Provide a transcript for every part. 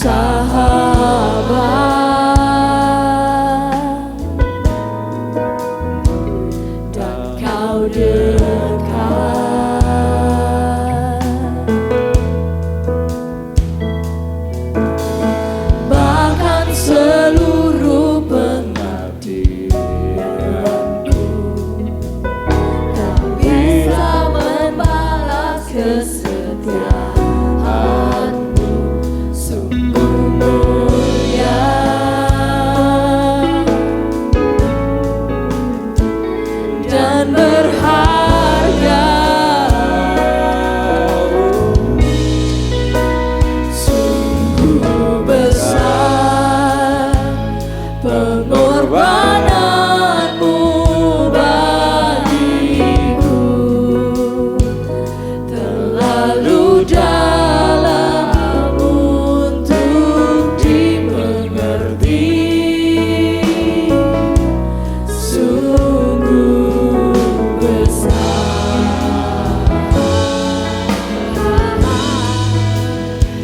sahabat dan kau dekat, bahkan seluruh pengabdianku tak bisa membalas kesetiaanmu. Sungguh mulia dan berharga, sungguh besar pengorbananmu bagiku, terlalu dalam untuk dimengerti. Sungguh besar,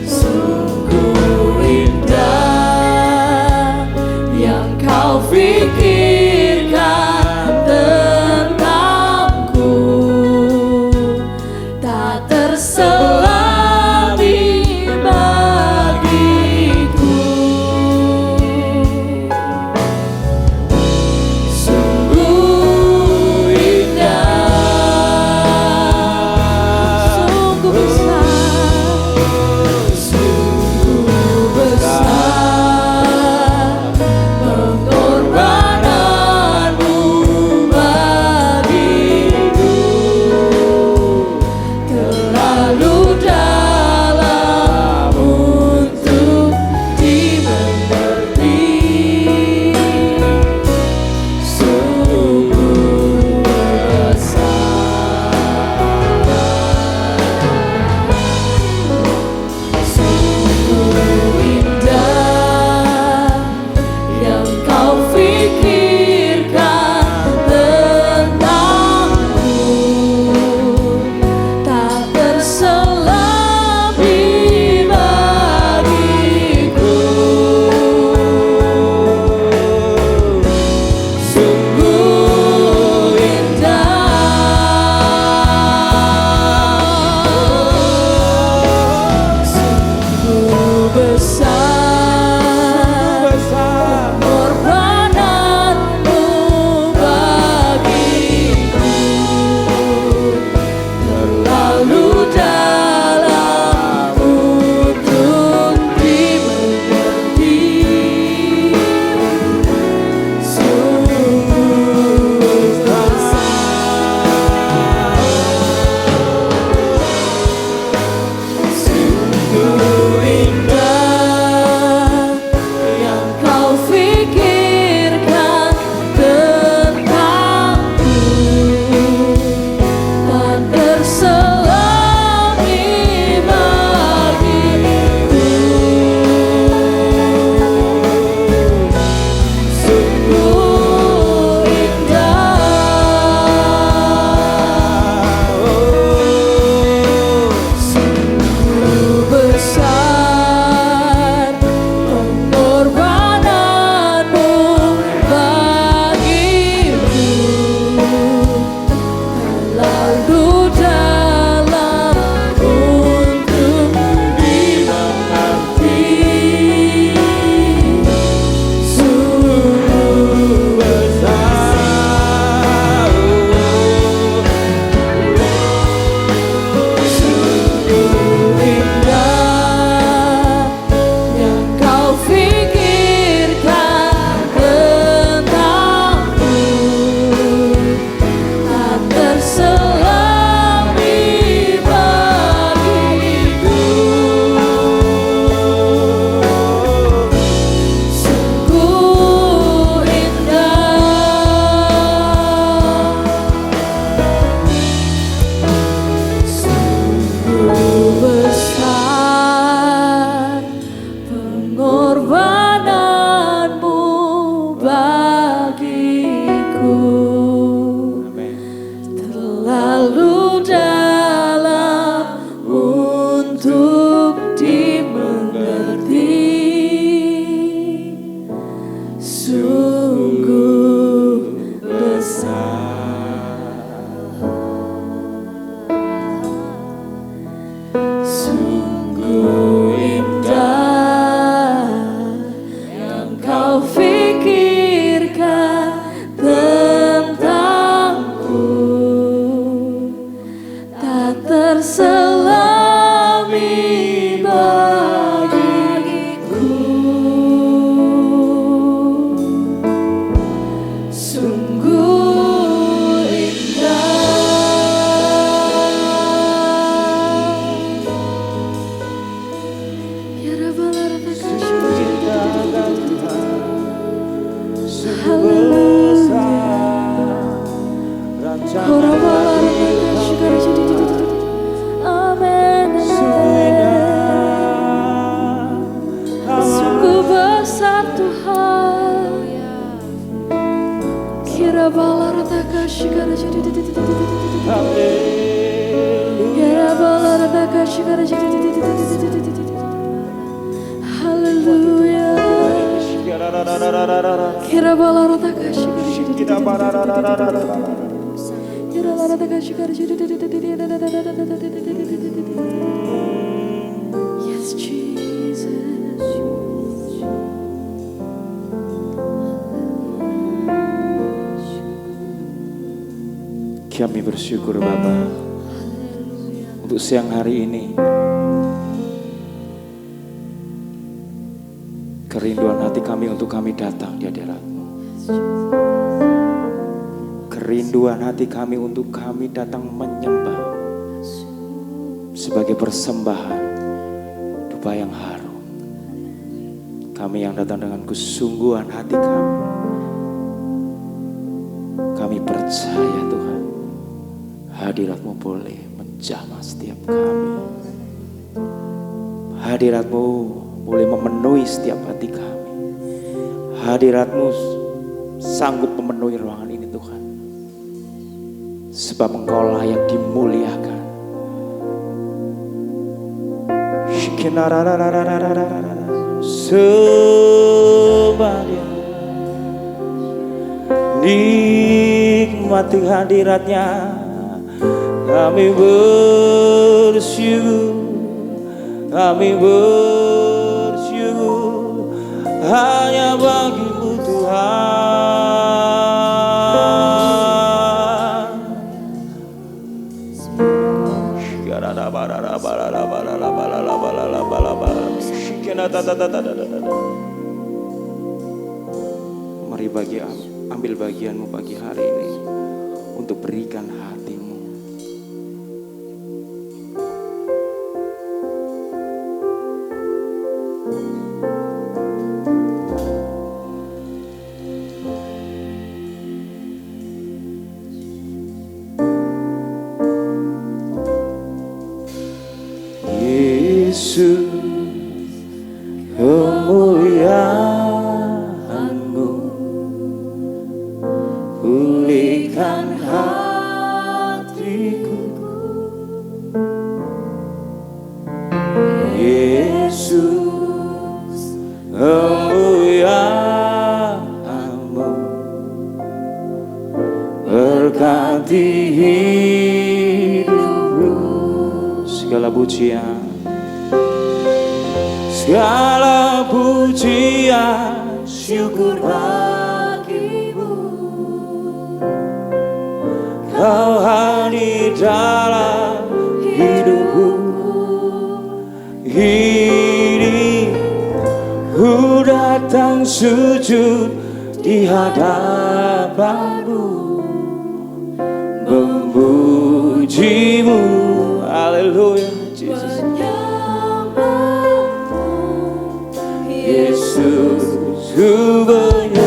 sungguh indah yang kau Ceritakan Tuhan sungguh besar rancangan bagi Amin. Sungguh besar Tuhan. Kira balarata shikara Kira balarata shikara Haleluya. Kira balarata Yes, Jesus. Kami bersyukur Bapa untuk siang hari ini. Kerinduan hati kami untuk kami datang di hadirat-Mu. Kerinduan hati kami untuk kami datang menyembah sebagai persembahan dupa yang harum. Kami yang datang dengan kesungguhan hati kami. Kami percaya Tuhan, hadirat-Mu boleh menjamah setiap kami. Hadirat-Mu boleh memenuhi setiap hati kami. Hadirat-Mu sanggup memenuhi ruangan ini Tuhan. Sebab Engkau layak dimuliakan. Sebagai nikmati hadirat-Nya, kami bersyukur, kami bersyukur hanya bagi-Mu Tuhan. Mari ambil bagian-Mu pagi hari ini untuk berikan hati-Mu. Yesus, kemuliaan-Mu pulihkan hatiku. Yesus, kemuliaan-Mu berkati hidupku. Segala pujian, segala pujian, syukur bagi-Mu. Kau hadir dalam hidupku. Ini ku datang sujud di hadapan-Mu, memuji-Mu. Haleluya, Jesus. Yesus, ku menyembah-Mu.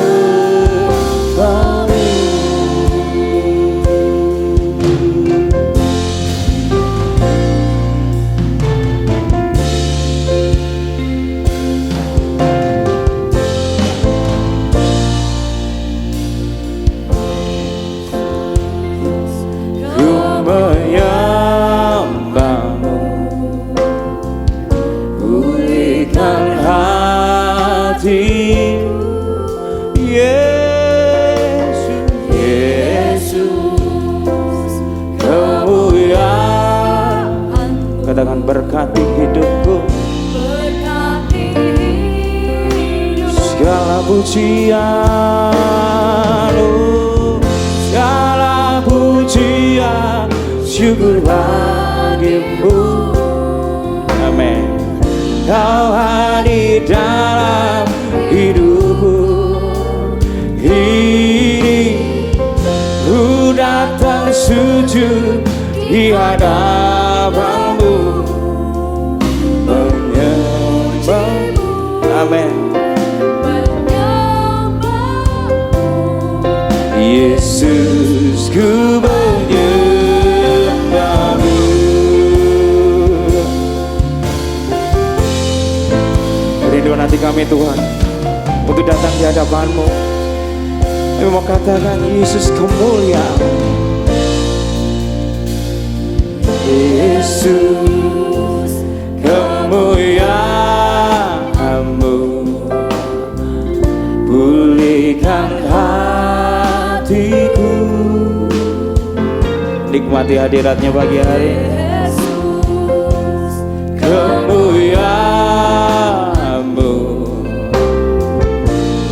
Ku menyembah-Mu, pulihkan hati. Yesus, Yesus, kemuliaan. Katakan berkati hidupku. Segala pujian, segala pujian, syukur bagi-Mu. Amin. Kau hadir dalam hidupku. Ini ku datang sujud di hadapan-Mu, menyembah. Amin. Yesus, ku menyembah-Mu. Rinduan hati kami Tuhan untuk datang di hadapan-Mu. Kami mau katakan Yesus kemuliaan. Yesus kemuliaan-Mu pulihkan hatiku. Nikmati hadirat-Nya pagi hari ini. Kemuliaan-Mu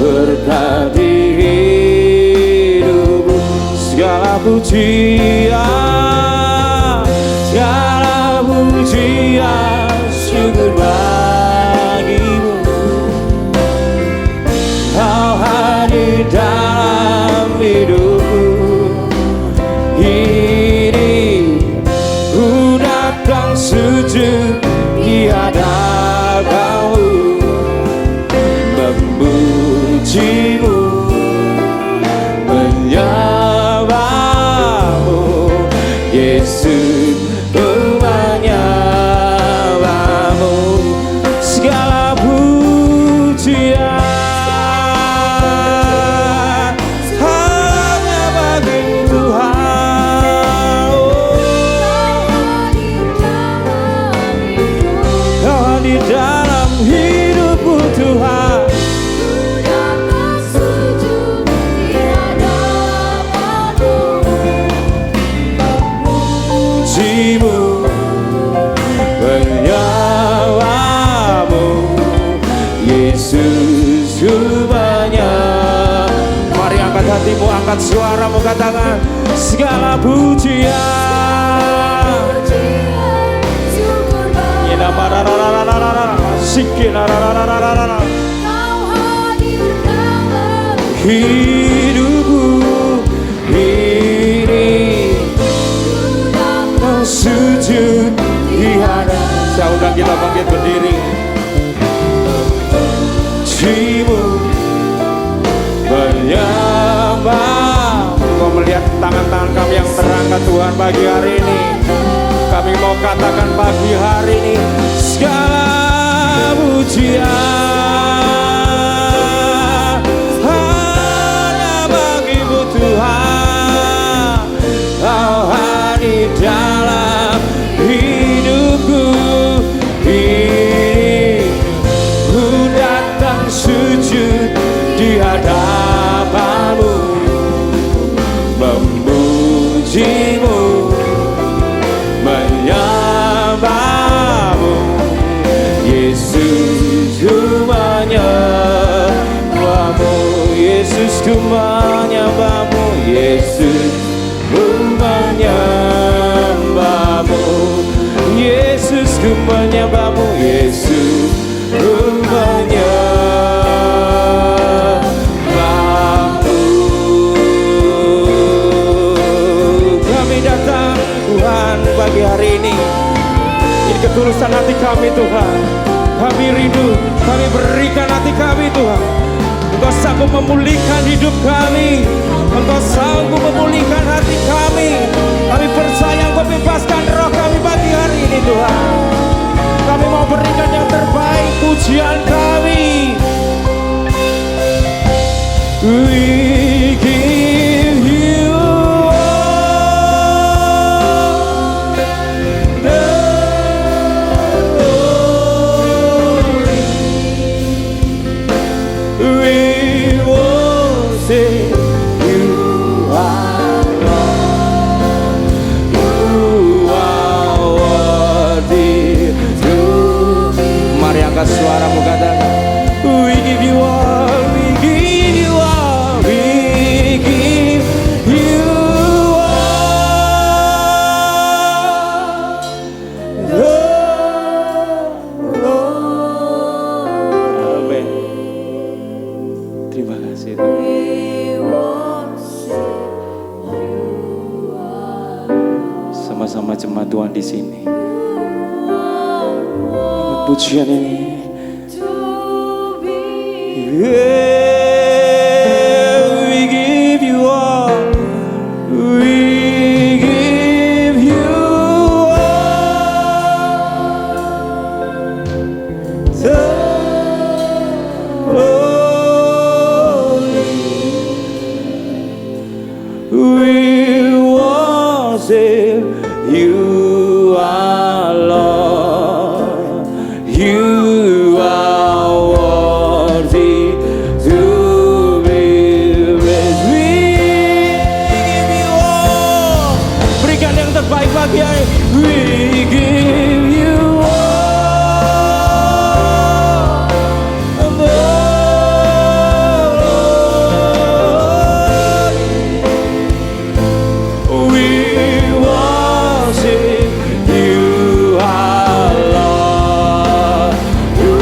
berkati hidupku. Segala pujian, segala pujian, syukur bagi-Mu. Kau hadir dalam hidupku. Ini ku datang sujud di hadapan-Mu, memuji-Mu, menyembah-Mu. Yesus, ku menyembah-Mu. Segala pujian hanya bagi-Mu Tuhan. Kau di dalam hidupku Tuhan. Puji-Mu, menyembah-Mu. Yesus, ku menyembah. Mari angkat hatimu, angkat suaramu, katakan segala pujian. Hidupku ini kau sujud di hadapan. Saya undang kita bangkit berdiri. Puji-Mu, menyembah. Kau melihat tangan-tangan kami yang terangkat Tuhan pagi hari ini. Kami mau katakan pagi hari ini segala pujian hanya bagi-Mu Tuhan. Kau hadir dalam hidupku. Ini ku datang sujud di hadapan-Mu, memuji-Mu, menyembah-Mu. Yesus, ku menyembah-Mu. Yesus, ku menyembah-Mu. Yesus, ku menyembah-Mu. Yesus, ku menyembah-Mu. Yesus, ku menyembah-Mu. Kami datang Tuhan pagi hari ini. Ini ketulusan hati kami Tuhan. Kami rindu, kami berikan hati kami Tuhan. Engkau sanggup memulihkan hidup kami. Engkau sanggup memulihkan hati kami. Kami percaya Engkau bebaskan roh kami pagi hari ini Tuhan. Kami mau berikan yang terbaik pujian kami. We give you all the glory. We worship you are Lord. You are worthy to be. Mari angkat suaramu, katakan we give you all. We give you all. We give you all. Amin. Terima kasih Tuhan. Sama-sama jemaat Tuhan di sini. Ingat pujian ini Yeah, we give you all. We give you all the glory. We worship you, our Lord. You are worthy to be praised. We give you all. Berikan yang terbaik bagi saya. We give you all the glory. We worship you, our Lord. You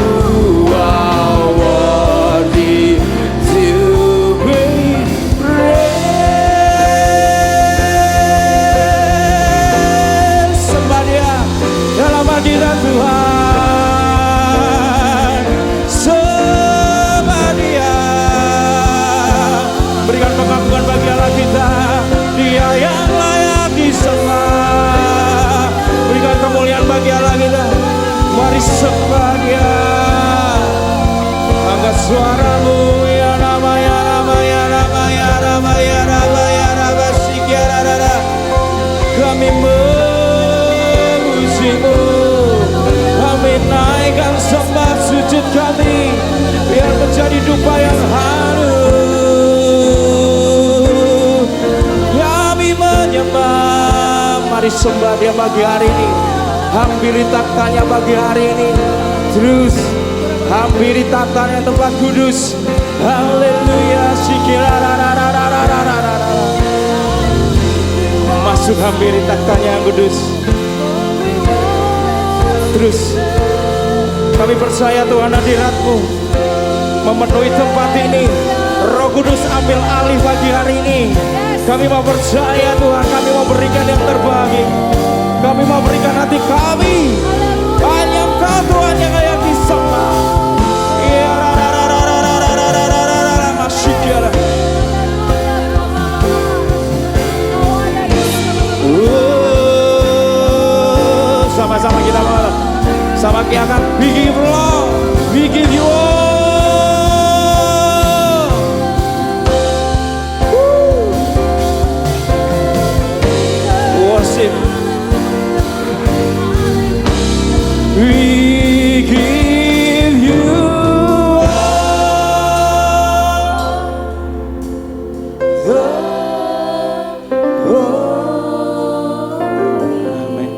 are worthy to be praised. Sembah Dia dalam hadirat Tuhan. Sembah Dia. Berikan pengakuan bagi Allah kita. Dia yang layak disembah. Berikan kemuliaan bagi Allah kita. Mari sembah Dia. Angkat suaramu, ya nama, ya nama, ya nama, ya nama, ya nama, ya nama, sikiarara. Kami memujimu, kami naikkan sembah sujud kami, biar menjadi dupa yang harum. Kami menyembah, mari sembah Dia bagi hari ini. Hampiri taktanya bagi hari ini. Terus hampiri taktanya tempat kudus. Haleluya. Masuk hampiri taktanya yang kudus. Terus kami percaya Tuhan hadirat-Mu memenuhi tempat ini. Roh Kudus ambil alih pagi hari ini. Kami mau percaya Tuhan, kami mau berikan yang terbaik. Kami mau berikan hati kami. Hanya Engkau Tuhan yang layak disembah. Sama-sama kita malam. Sama kita akan we give Lord, we give you all. Worship. We give you Amen.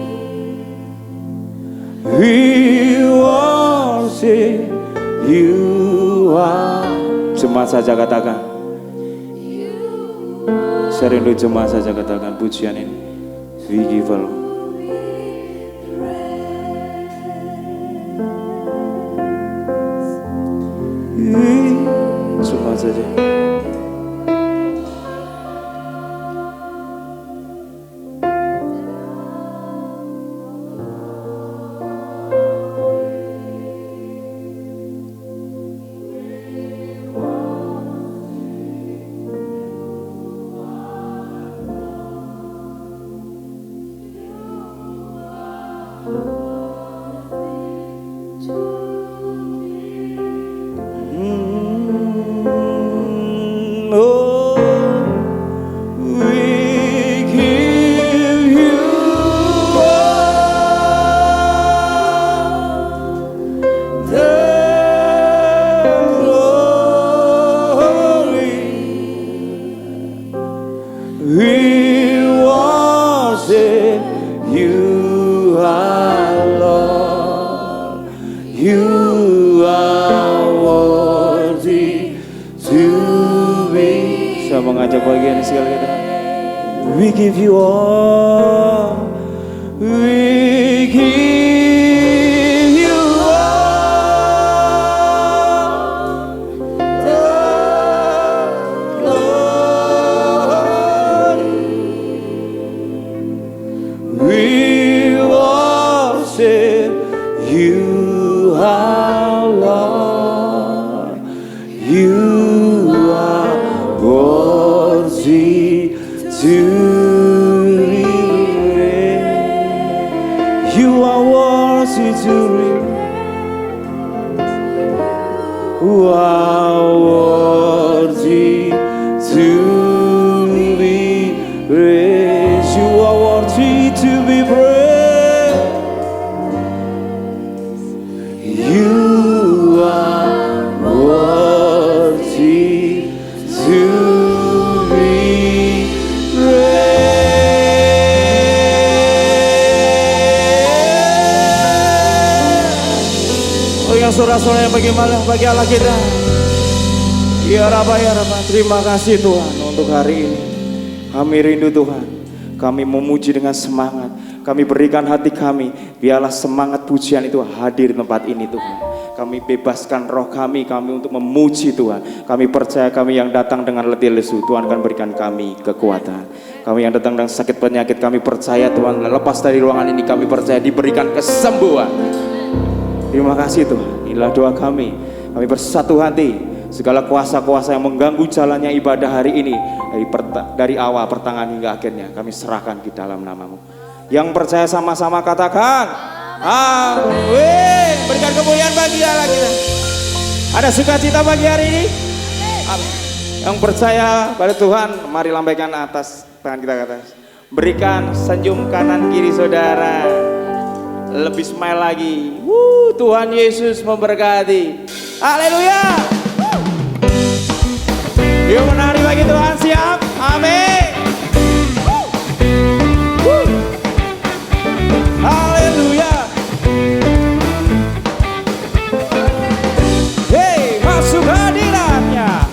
We worship you are. Jemaat saja katakan. Serindu jemaat saja katakan pujian ini. We give you all. Semua saja. Mengajak bagian sekali kita. We give you all. We give you all the glory. We worship you, our Lord. You are worthy to be praised. You are worthy to be praised. You are worthy to be praised. Oh yang saudara-saudara yang bagaimana bagi Allah kita. Ya Rabba, terima kasih Tuhan untuk hari ini. Kami rindu Tuhan, kami memuji dengan semangat. Kami berikan hati kami, biarlah semangat pujian itu hadir di tempat ini Tuhan. Kami bebaskan roh kami untuk memuji Tuhan. Kami percaya kami yang datang dengan letih lesu, Tuhan akan berikan kami kekuatan. Kami yang datang dengan sakit penyakit, kami percaya Tuhan, lepas dari ruangan ini kami percaya diberikan kesembuhan. Terima kasih Tuhan, inilah doa kami. Kami bersatu hati. Segala kuasa-kuasa yang mengganggu jalannya ibadah hari ini dari awal pertengahan hingga akhirnya kami serahkan di dalam nama-Mu. Yang percaya sama-sama katakan amin. Berikan kemuliaan bagi Allah kita. Ada sukacita bagi hari ini? Amin. Yang percaya pada Tuhan, mari lambaikan atas tangan kita ke atas. Berikan senyum kanan kiri saudara. Lebih smile lagi. Tuhan Yesus memberkati. Haleluya. Yuk menari bagi Tuhan, siap? Amin. Haleluya. Hey, masuk hadiratnya.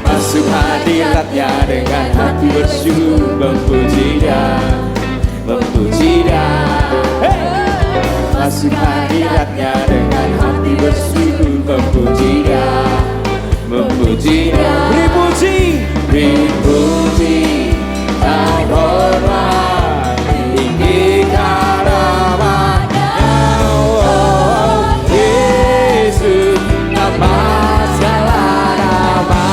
Masuk hadiratnya dengan hati bersyukur, memuji Dia, memuji Dia. Hey, masuk hadiratnya dengan hati bersyukur, memuji Dia, memuji Dia. Beri puji, beri puji dan hormat tinggikan nama-Nya. Oh Yesus, nama segala nama.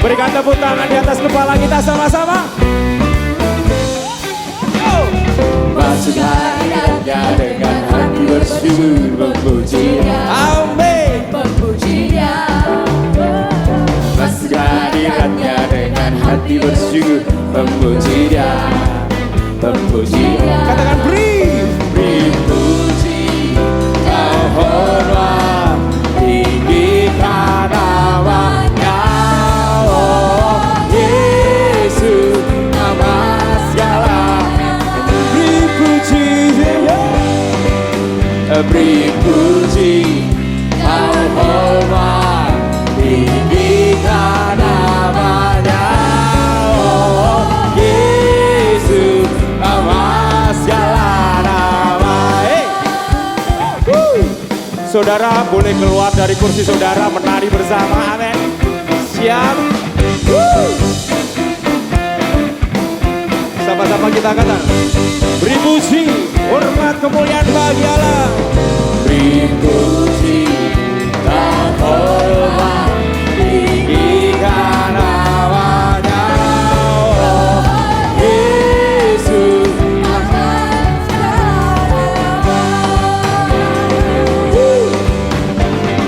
Berikan tepuk tangan di atas kepala kita sama-sama. Masuk hadiratnya dengan hati bersyukur, memuji Dia. Amin. Memuji Dia. Masuk hadiratnya dengan hati bersyukur, memuji Dia, memuji Dia. Katakan beri, beri puji dan hormat tinggikan nama-Nya. Oh Yesus, nama segala. Beri puji, beri puji dan hormat tinggikan nama-Nya. Oh Yesus, nama segala nama. Saudara boleh keluar dari kursi saudara, menari bersama. Amin. Siap. Sama-sama kita katakan, beri puji, hormat, kemuliaan bagi Allah. Beri puji dan hormat tinggikan nama-Nya. Oh Yesus,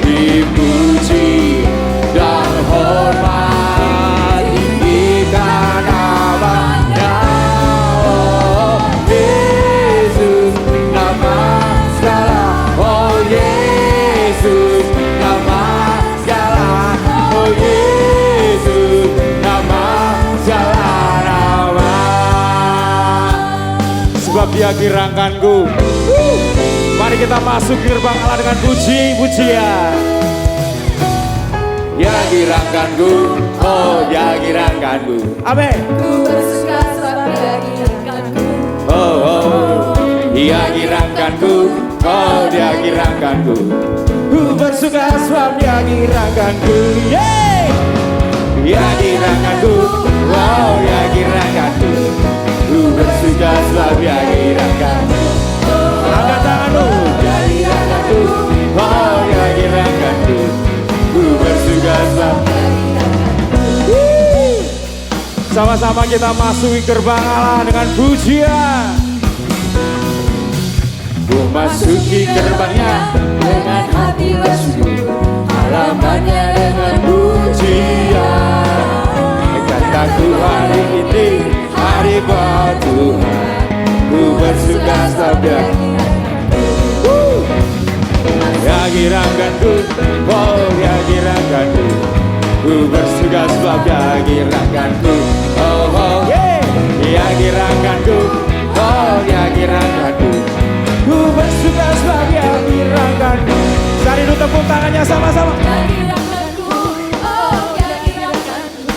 dipuji dan hormat tinggikan nama-Nya. Oh Yesus, nama segala. Oh Yesus, nama segala. Oh Yesus, nama segala nama. Sebab Dia kirangkanku. Mari kita masuk gerbang Allah dengan puji-pujian. Ya kirangkanku, oh ya kirangkanku. Amin. Ku bersuka sebab Dia kirangkanku. Oh, oh, ya kirangkanku, oh Dia kirangkanku. Ku bersuka sebab Dia kirangkanku. Yeay. Ya kirangkanku, oh ya kirangkanku. Ku bersuka sebab Dia kirangkanku. Angkat tanganmu, Dia kirangkanku, oh Dia kirangkanku. Ku bersuka sebab. Sama-sama kita masuki gerbang Allah dengan pujian. Ku masuki gerbangnya dengan bersuka sabda ya girakanku, oh ya girakanku, ku bersuka sebab ya girakanku, oh oh yeah. Ya girakanku, oh ya girakanku, ku bersuka sebab ya girakanku. Cari dulu tepuk tangannya sama-sama. Ya girakanku, oh ya girakanku,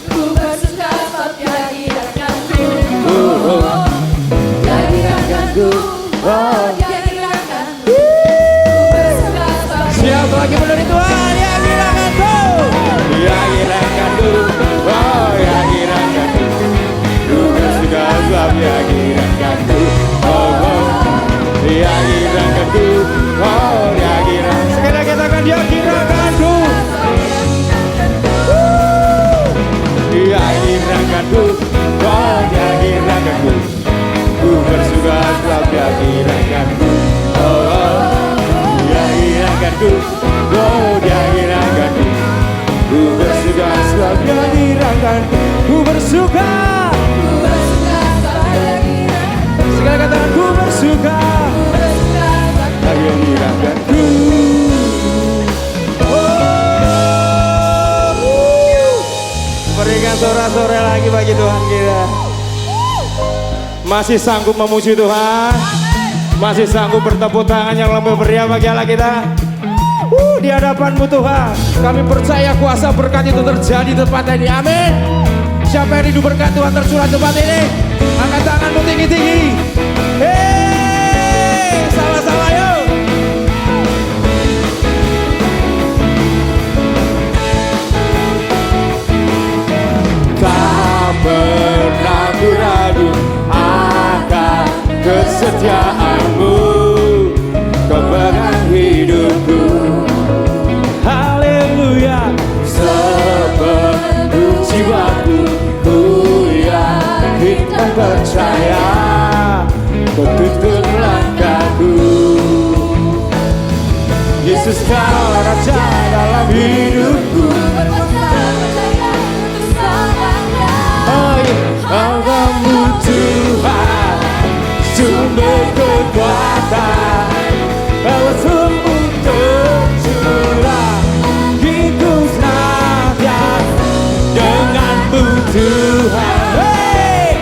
ku bersuka sebab ya girakanku. Ya girakanku, oh ya girakanku, ku bersuka sebab. Siapa lagi menurut Tuhan? Ya girakanku, ya girakanku, oh ya girakanku, ku bersuka sebab ya girakanku, oh oh ya girakanku, oh ya girakanku. Sekali lagi katakan ya girakanku, ya girakanku, oh ya girakanku, ku bersuka sebab ya girakanku, oh oh ya girakanku, oh ya girakanku, ku bersuka sebab ya girakanku, ku bersuka. Ku bersuka sebab ya girakanku. Sekali katakan ku bersuka, Ku bersuka sebab ya girakanku. Berikan sore-sore lagi bagi Tuhan kita. Masih sanggup memuji Tuhan? Masih sanggup bertepuk tangan yang lebih meriah bagi Allah kita? Di hadapan-Mu Tuhan, kami percaya kuasa berkat itu terjadi di tempat ini. Amin. Siapa yang rindu berkat Tuhan tercurah di tempat ini? Angkat tanganmu tinggi-tinggi. Hei, sama-sama yuk. Tak pernah ku ragu akan kesetiaan-Mu, Kau pegang hidupku. Haleluya. Sepenuh jiwaku ku yakin dan percaya, Kau tuntun langkahku. Yesus Kau Raja dalam hidupku. Oh iya, Engkau Tuhan, sumber kekuatan, Engkau tercurah, hidupku senantiasa denganmu Tuhan. Hey!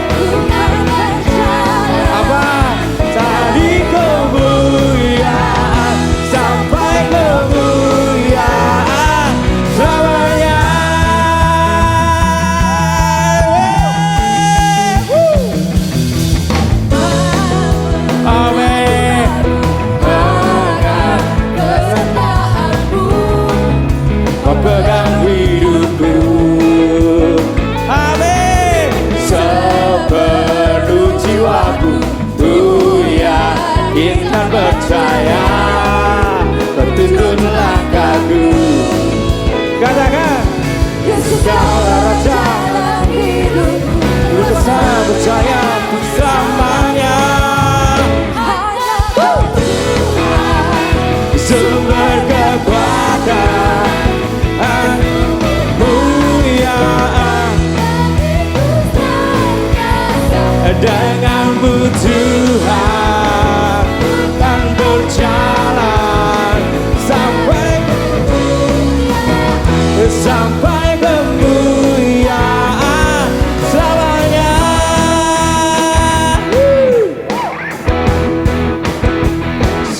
Apa? Dari kemuliaan sampai kemuliaan selamanya. Amin. Kau pegang hidupku. Amin. Sepenuh jiwaku ku yakin dan percaya, Kau tuntun langkahku. Katakan, Yesus Kau Raja, ku tetap percaya selamanya. Sumber kekuatan, kemuliaan denganmu Tuhan, dan berjalan sampai kemuliaan selamanya.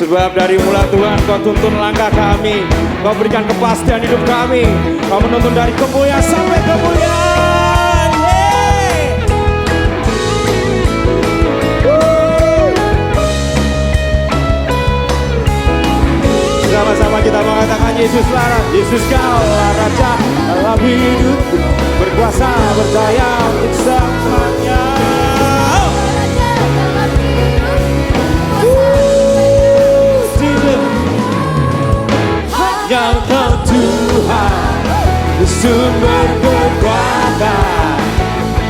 Sebab dari mula Tuhan Kau tuntun langkah kami, Kau berikan kepastian hidup kami, Kau menuntun dari kemuliaan sampai kemuliaan. Yeay. Sama-sama kita mengatakan Yesuslah, Yesus Kaulah Raja dalam hidupku, berkuasa percaya untuk selamanya. Yang Kau Tuhan, sumber kekuatan,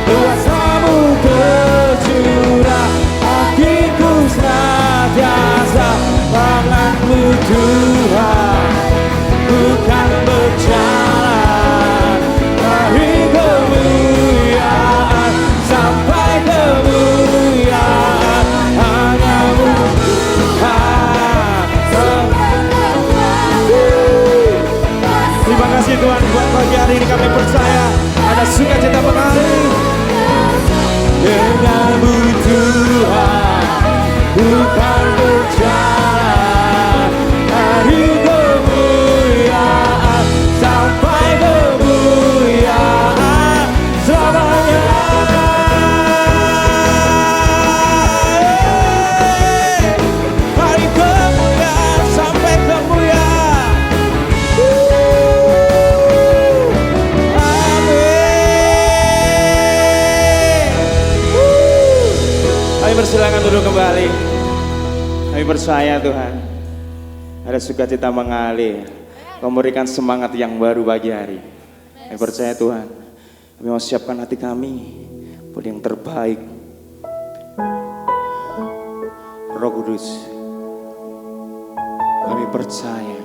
kuasa-Mu tercurah, hatiku senantiasa tangan-Mu Tuhan, bukan berjalan dari kemuliaan sampai kemuliaan. Tuhan, buat pagi hari ini kami percaya ada sukacita mengalir. Denganmu Tuhan, bukan berjalan dari kemuliaan sampai kemuliaan selamanya. Dari kemuliaan sampai kemuliaan. Kami persilakan duduk kembali. Kami percaya Tuhan, ada sukacita mengalir, memberikan semangat yang baru pagi hari. Kami percaya Tuhan, kami mau siapkan hati kami buat yang terbaik. Roh Kudus, kami percaya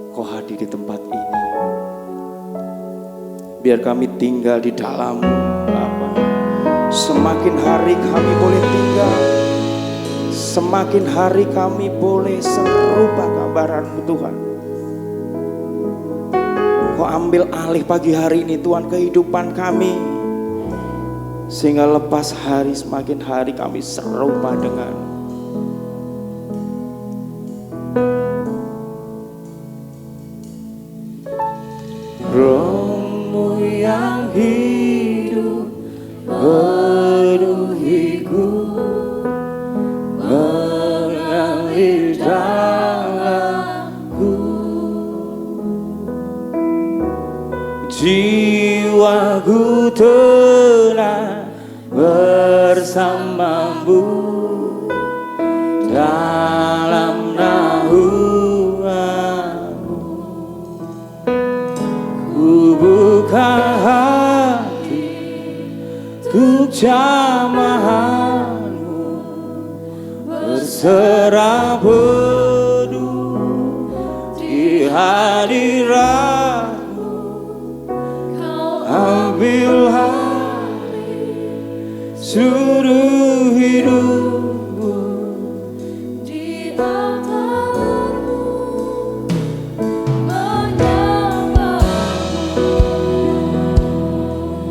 Kau hadir di tempat ini. Biar kami tinggal di dalam-Mu, Bapa. Semakin hari kami boleh tinggal, semakin hari kami boleh serupa gambaran-Mu Tuhan. Kau ambil alih pagi hari ini Tuhan kehidupan kami, sehingga lepas hari semakin hari kami serupa dengan Roh-Mu yang hidup penuhiku, mengalir dalamku. Jiwaku tenang bersama-Mu dalam naungan-Mu. Ku buka hati untuk jamahan-Mu, berserah penuh di hadirat-Mu. Kau ambil alih seluruh hidupku, di tangan-Mu menyembah-Mu.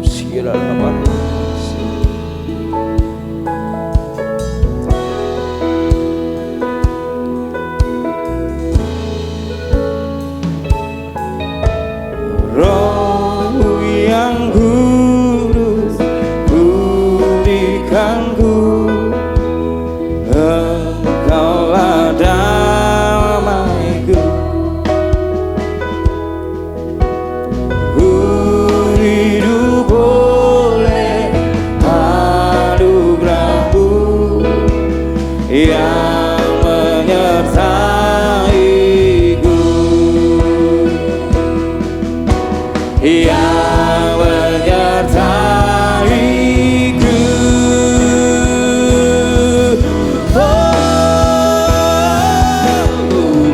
Sirah-Mu. Roh yang kudus pulihkanku, Engkaulah damaiku. Ku hidup oleh anugerah-Mu yang menyertaiku, yang menyertaiku. Oh,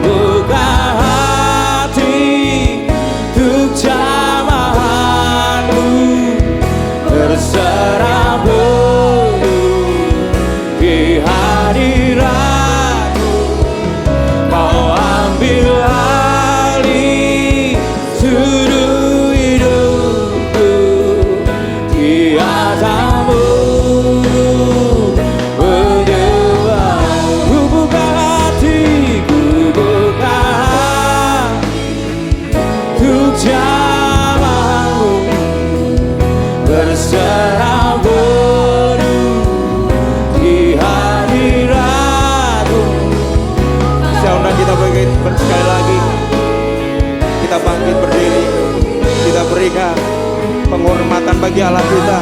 buka hati untuk jamahan-Mu, berserah penuh di hadirat-Mu. Kau ambil alih seluruh hidupku, di atas-Mu menyembah. Ku buka hati, ku buka untuk jamahan-Mu, berserah penuh di hadirat-Mu. Saya undang kita sekali lagi, kita bangkit berdiri, kita berikan penghormatan bagi Allah kita.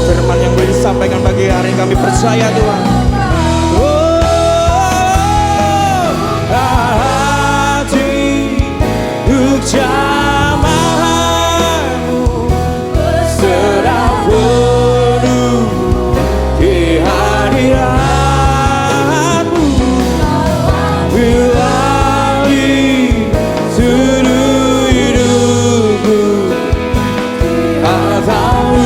Firman yang boleh disampaikan bagi hari kami percaya Tuhan. Oh, hati untuk jamahan-Mu, berserah penuh di hadirat-Mu. Wilali seluruh hidupku, kau tahu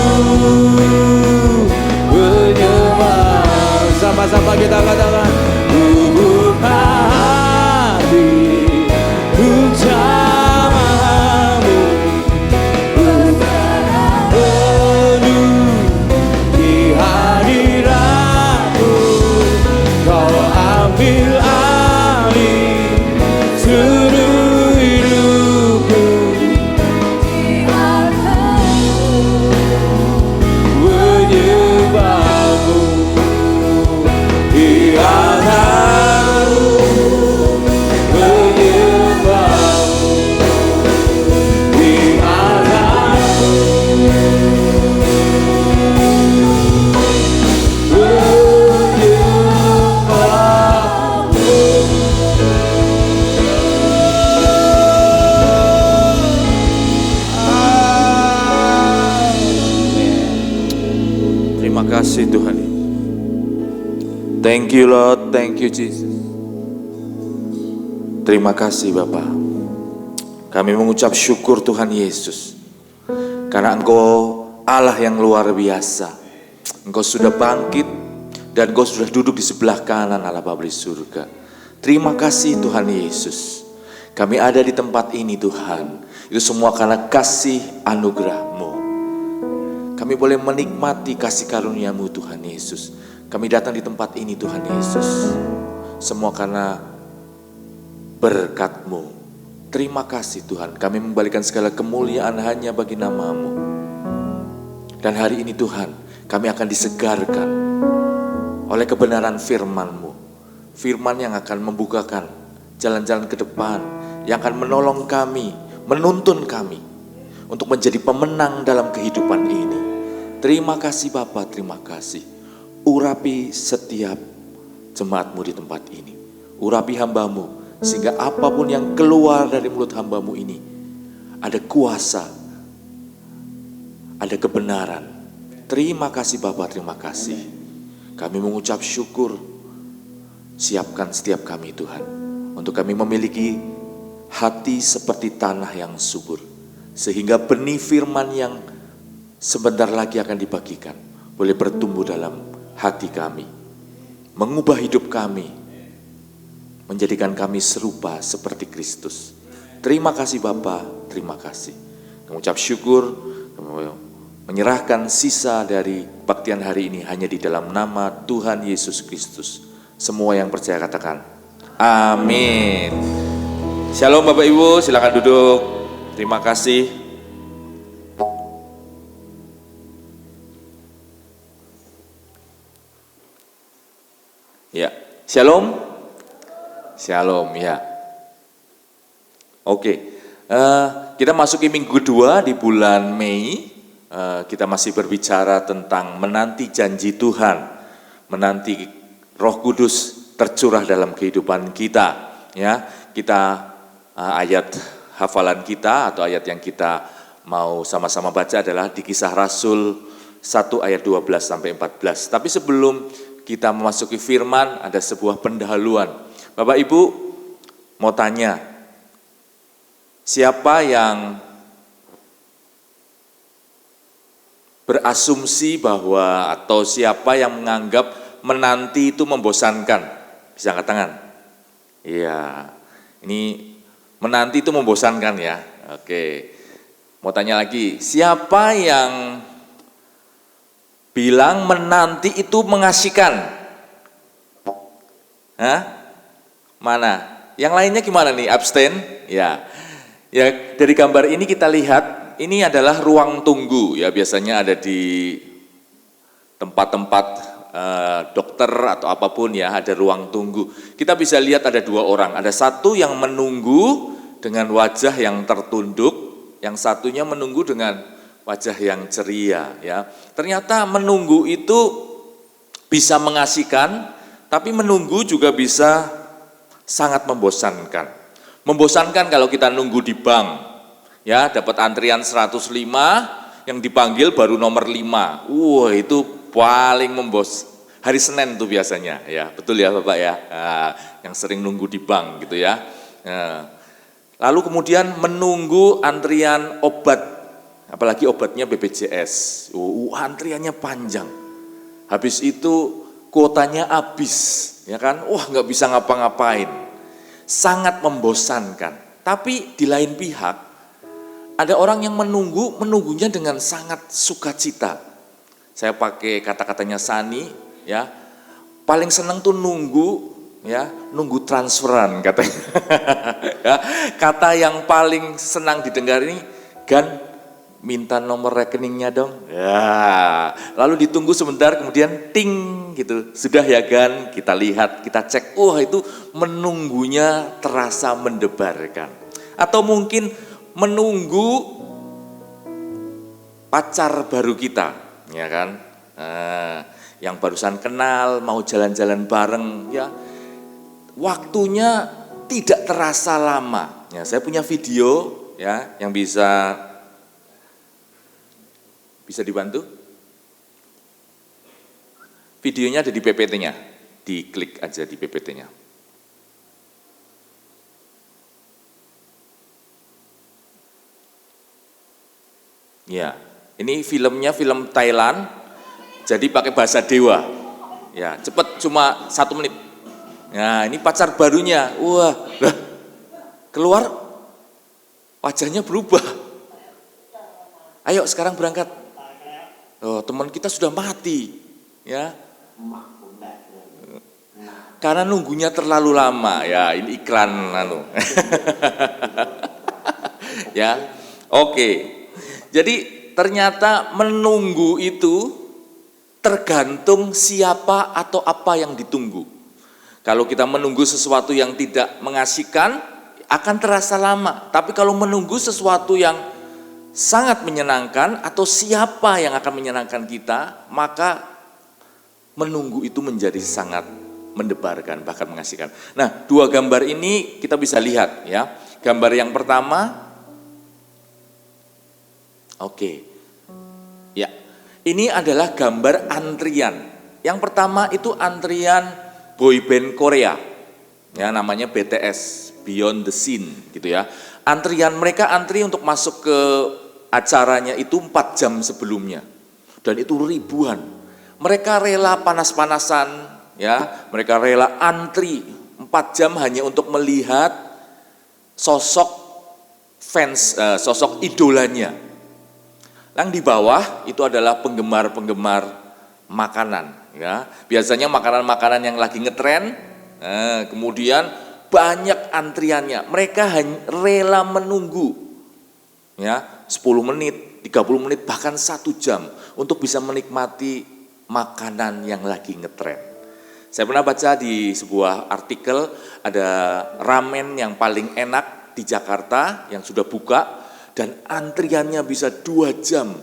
menyembah. Sama kasih Tuhan. Thank you Lord, thank you Jesus. Terima kasih Bapa. Kami mengucap syukur Tuhan Yesus. Karena Engkau Allah yang luar biasa. Engkau sudah bangkit dan Engkau sudah duduk di sebelah kanan Allah Bapa di surga. Terima kasih Tuhan Yesus. Kami ada di tempat ini Tuhan. Itu semua karena kasih anugerah-Mu. Kami boleh menikmati kasih karunia-Mu Tuhan Yesus. Kami datang di tempat ini Tuhan Yesus. Semua karena berkat-Mu. Terima kasih Tuhan. Kami membalikan segala kemuliaan hanya bagi nama-Mu. Dan hari ini Tuhan, kami akan disegarkan oleh kebenaran firman-Mu. Firman yang akan membukakan jalan-jalan ke depan, yang akan menolong kami, menuntun kami untuk menjadi pemenang dalam kehidupan ini. Terima kasih Bapa, terima kasih. Urapi setiap jemaat-Mu di tempat ini. Urapi hamba-Mu, sehingga apapun yang keluar dari mulut hamba-Mu ini, ada kuasa, ada kebenaran. Terima kasih Bapa, terima kasih. Kami mengucap syukur. Siapkan setiap kami Tuhan, untuk kami memiliki hati seperti tanah yang subur, sehingga benih firman yang sebentar lagi akan dibagikan boleh bertumbuh dalam hati kami, mengubah hidup kami, menjadikan kami serupa seperti Kristus. Terima kasih Bapa, terima kasih. Kami ucap syukur, menyerahkan sisa dari kebaktian hari ini hanya di dalam nama Tuhan Yesus Kristus. Semua yang percaya katakan, amin. Shalom Bapak Ibu, silakan duduk. Terima kasih. Ya, shalom. Shalom ya. Oke, kita masuki minggu kedua di bulan Mei. Kita masih berbicara tentang menanti janji Tuhan, menanti Roh Kudus tercurah dalam kehidupan kita. Ya, kita ayat hafalan kita atau ayat yang kita mau sama-sama baca adalah di Kisah Rasul 1 ayat 12 sampai 14. Tapi sebelum kita memasuki firman, ada sebuah pendahuluan. Bapak Ibu mau tanya, siapa yang berasumsi bahwa atau siapa yang menganggap menanti itu membosankan? Bisa angkat tangan? Iya, ini menanti itu membosankan ya. Oke, mau tanya lagi, siapa yang bilang menanti itu mengasihkan? Hah? Mana? Yang lainnya gimana nih? Abstain? Ya. Ya, dari gambar ini kita lihat ini adalah ruang tunggu ya, biasanya ada di tempat-tempat dokter atau apapun ya, ada ruang tunggu. Kita bisa lihat ada dua orang, ada satu yang menunggu dengan wajah yang tertunduk, yang satunya menunggu dengan wajah yang ceria ya. Ternyata menunggu itu bisa mengasihkan, tapi menunggu juga bisa sangat membosankan. Membosankan kalau kita nunggu di bank, ya dapat antrian 105, yang dipanggil baru nomor 5. Wah itu paling hari Senin tuh biasanya, ya betul ya Bapak ya, yang sering nunggu di bank gitu ya. Lalu kemudian menunggu antrian obat. Apalagi obatnya BPJS, antriannya panjang. Habis itu kuotanya habis, ya kan? Wah nggak bisa ngapa-ngapain. Sangat membosankan. Tapi di lain pihak, ada orang yang menunggunya dengan sangat sukacita. Saya pakai kata-katanya Sani, ya. Paling senang tuh nunggu, ya, nunggu transferan katanya. Ya, kata yang paling senang didengar ini, Gan, minta nomor rekeningnya dong. Ya, lalu ditunggu sebentar, kemudian ting gitu. Sudah ya Gan, kita lihat, kita cek. Wah itu menunggunya terasa mendebarkan. Atau mungkin menunggu pacar baru kita, ya kan? Yang barusan kenal, mau jalan-jalan bareng, ya. Waktunya tidak terasa lama. Ya, saya punya video, ya, yang bisa dibantu? Videonya ada di PPT-nya. Diklik aja di PPT-nya. Ya, ini filmnya film Thailand, jadi pakai bahasa dewa. Ya, cepet cuma 1 menit. Nah, ini pacar barunya. Wah, lah, keluar wajahnya berubah. Ayo sekarang berangkat. Oh, teman kita sudah mati. Ya. Karena nunggunya terlalu lama. Ya, ini iklan anu. Ya. Oke. Jadi ternyata menunggu itu tergantung siapa atau apa yang ditunggu. Kalau kita menunggu sesuatu yang tidak mengasihkan, akan terasa lama. Tapi kalau menunggu sesuatu yang sangat menyenangkan atau siapa yang akan menyenangkan kita, maka menunggu itu menjadi sangat mendebarkan, bahkan mengasihkan. Nah, 2 gambar ini kita bisa lihat ya. Gambar yang pertama, oke. Ya. Ini adalah gambar antrian. Yang pertama itu antrian boyband Korea. Ya, namanya BTS, Beyond the Scene gitu ya. Antrian mereka antri untuk masuk ke acaranya itu 4 jam sebelumnya. Dan itu ribuan. Mereka rela panas-panasan ya, mereka rela antri 4 jam hanya untuk melihat sosok fans, sosok idolanya. Yang di bawah itu adalah penggemar-penggemar makanan, ya. Biasanya makanan-makanan yang lagi ngetren, kemudian banyak antriannya. Mereka hanya rela menunggu, ya, 10 menit, 30 menit, bahkan 1 jam untuk bisa menikmati makanan yang lagi ngetren. Saya pernah baca di sebuah artikel ada ramen yang paling enak di Jakarta yang sudah buka. Dan antriannya bisa 2 jam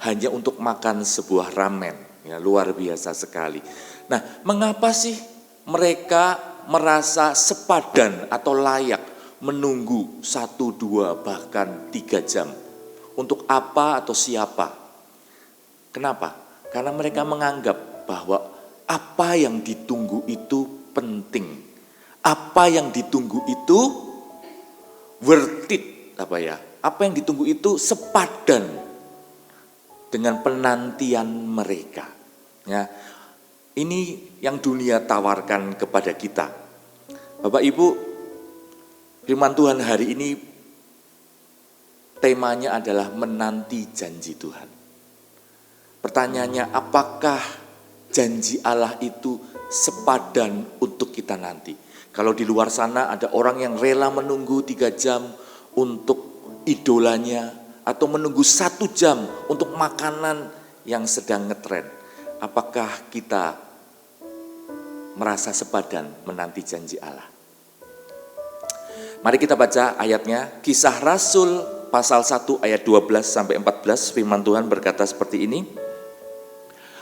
hanya untuk makan sebuah ramen. Ya, luar biasa sekali. Nah, mengapa sih mereka merasa sepadan atau layak menunggu 1, 2, bahkan 3 jam? Untuk apa atau siapa? Kenapa? Karena mereka menganggap bahwa apa yang ditunggu itu penting. Apa yang ditunggu itu worth it, apa yang ditunggu itu sepadan dengan penantian mereka. Ya, ini yang dunia tawarkan kepada kita. Bapak Ibu, firman Tuhan hari ini temanya adalah menanti janji Tuhan. Pertanyaannya, apakah janji Allah itu sepadan untuk kita nanti? Kalau di luar sana ada orang yang rela menunggu 3 jam untuk idolanya, atau menunggu 1 jam untuk makanan yang sedang ngetren. Apakah kita merasa sepadan menanti janji Allah? Mari kita baca ayatnya. Kisah Rasul pasal 1 ayat 12-14, firman Tuhan berkata seperti ini.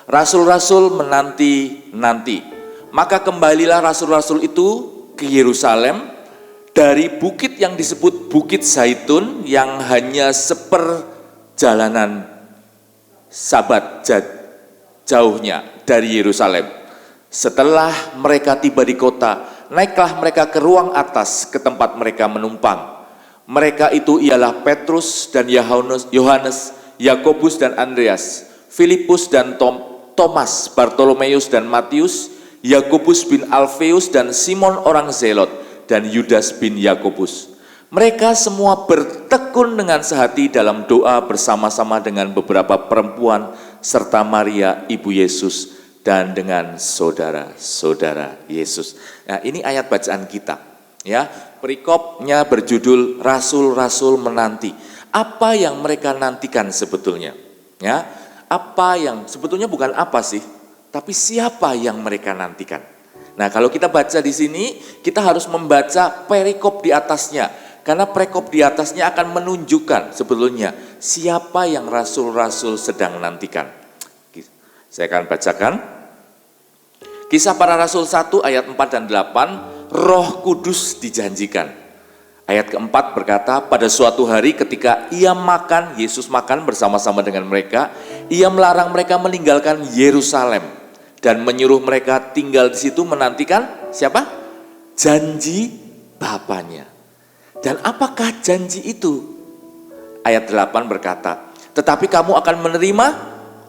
Rasul-rasul menanti-nanti, maka kembalilah rasul-rasul itu ke Yerusalem dari bukit yang disebut Bukit Zaitun yang hanya seperjalanan sabat jauhnya dari Yerusalem. Setelah mereka tiba di kota, naiklah mereka ke ruang atas ke tempat mereka menumpang. Mereka itu ialah Petrus dan Yohanes, Yakobus dan Andreas, Filipus dan Thomas, Bartolomeus dan Matius, Yakobus bin Alfeus dan Simon orang Zelot, dan Yudas bin Yakobus. Mereka semua bertekun dengan sehati dalam doa bersama-sama dengan beberapa perempuan serta Maria ibu Yesus dan dengan saudara-saudara Yesus. Nah, ini ayat bacaan kita. Ya, perikopnya berjudul Rasul-rasul menanti. Apa yang mereka nantikan sebetulnya? Ya, apa yang sebetulnya bukan apa sih, tapi siapa yang mereka nantikan? Nah, kalau kita baca di sini, kita harus membaca perikop di atasnya. Karena perikop di atasnya akan menunjukkan sebetulnya siapa yang rasul-rasul sedang nantikan. Saya akan bacakan. Kisah para Rasul 1 ayat 4 dan 8, Roh Kudus dijanjikan. Ayat keempat berkata, pada suatu hari ketika Yesus makan bersama-sama dengan mereka, ia melarang mereka meninggalkan Yerusalem dan menyuruh mereka tinggal di situ menantikan siapa? Janji Bapaknya. Dan apakah janji itu? Ayat 8 berkata, tetapi kamu akan menerima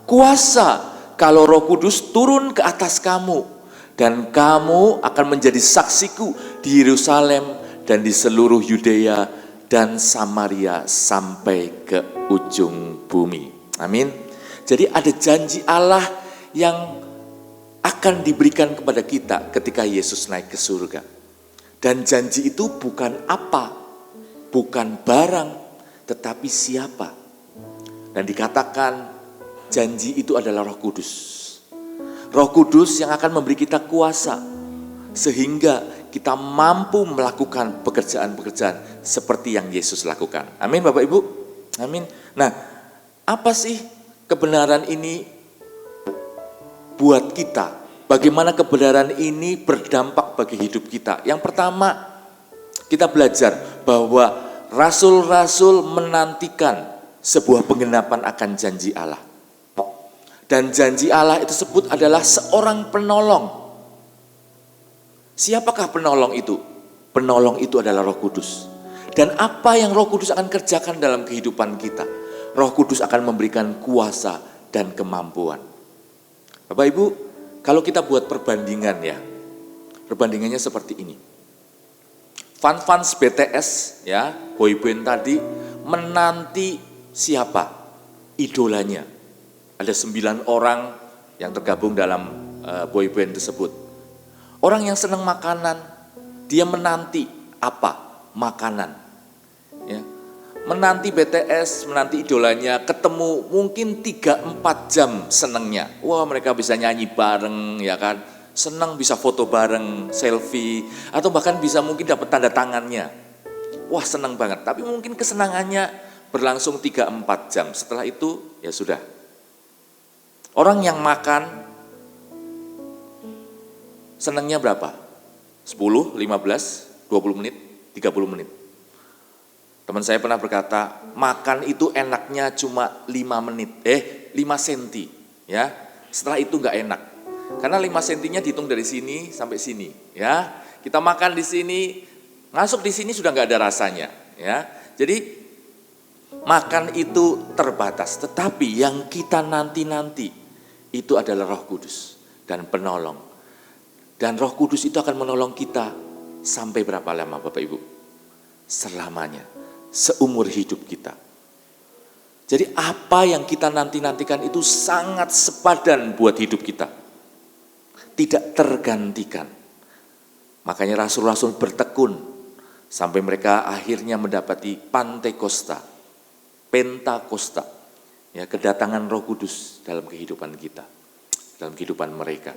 kuasa kalau Roh Kudus turun ke atas kamu, dan kamu akan menjadi saksiku di Yerusalem dan di seluruh Yudea dan Samaria sampai ke ujung bumi. Amin. Jadi ada janji Allah yang akan diberikan kepada kita ketika Yesus naik ke surga. Dan janji itu bukan apa, bukan barang, tetapi siapa. Dan dikatakan janji itu adalah Roh Kudus. Roh Kudus yang akan memberi kita kuasa sehingga kita mampu melakukan pekerjaan-pekerjaan seperti yang Yesus lakukan. Amin Bapak Ibu. Amin. Nah, apa sih kebenaran ini buat kita? Bagaimana kebenaran ini berdampak bagi hidup kita? Yang pertama, kita belajar bahwa rasul-rasul menantikan sebuah penggenapan akan janji Allah. Dan janji Allah itu tersebut adalah seorang penolong. Siapakah penolong itu? Penolong itu adalah Roh Kudus. Dan apa yang Roh Kudus akan kerjakan dalam kehidupan kita? Roh Kudus akan memberikan kuasa dan kemampuan. Bapak Ibu, kalau kita buat perbandingan ya, perbandingannya seperti ini. Fans BTS ya, boyband tadi menanti siapa? Idolanya. Ada 9 orang yang tergabung dalam boyband tersebut. Orang yang senang makanan, dia menanti apa? Makanan. Ya. Menanti BTS, menanti idolanya, ketemu mungkin 3-4 jam senangnya. Wah, mereka bisa nyanyi bareng ya kan. Senang bisa foto bareng, selfie, atau bahkan bisa mungkin dapat tanda tangannya. Wah, senang banget. Tapi mungkin kesenangannya berlangsung 3-4 jam. Setelah itu ya sudah. Orang yang makan senangnya berapa? 10, 15, 20 menit, 30 menit. Teman saya pernah berkata, makan itu enaknya cuma 5 menit, 5 senti. Ya. Setelah itu enggak enak. Karena 5 sentinya dihitung dari sini sampai sini. Ya. Kita makan di sini, masuk di sini sudah enggak ada rasanya. Ya. Jadi makan itu terbatas. Tetapi yang kita nanti-nanti itu adalah Roh Kudus dan penolong. Dan Roh Kudus itu akan menolong kita sampai berapa lama Bapak Ibu? Selamanya, seumur hidup kita. Jadi apa yang kita nanti-nantikan itu sangat sepadan buat hidup kita. Tidak tergantikan. Makanya rasul-rasul bertekun sampai mereka akhirnya mendapati Pantekosta, Pentakosta. Ya, kedatangan Roh Kudus dalam kehidupan kita, dalam kehidupan mereka.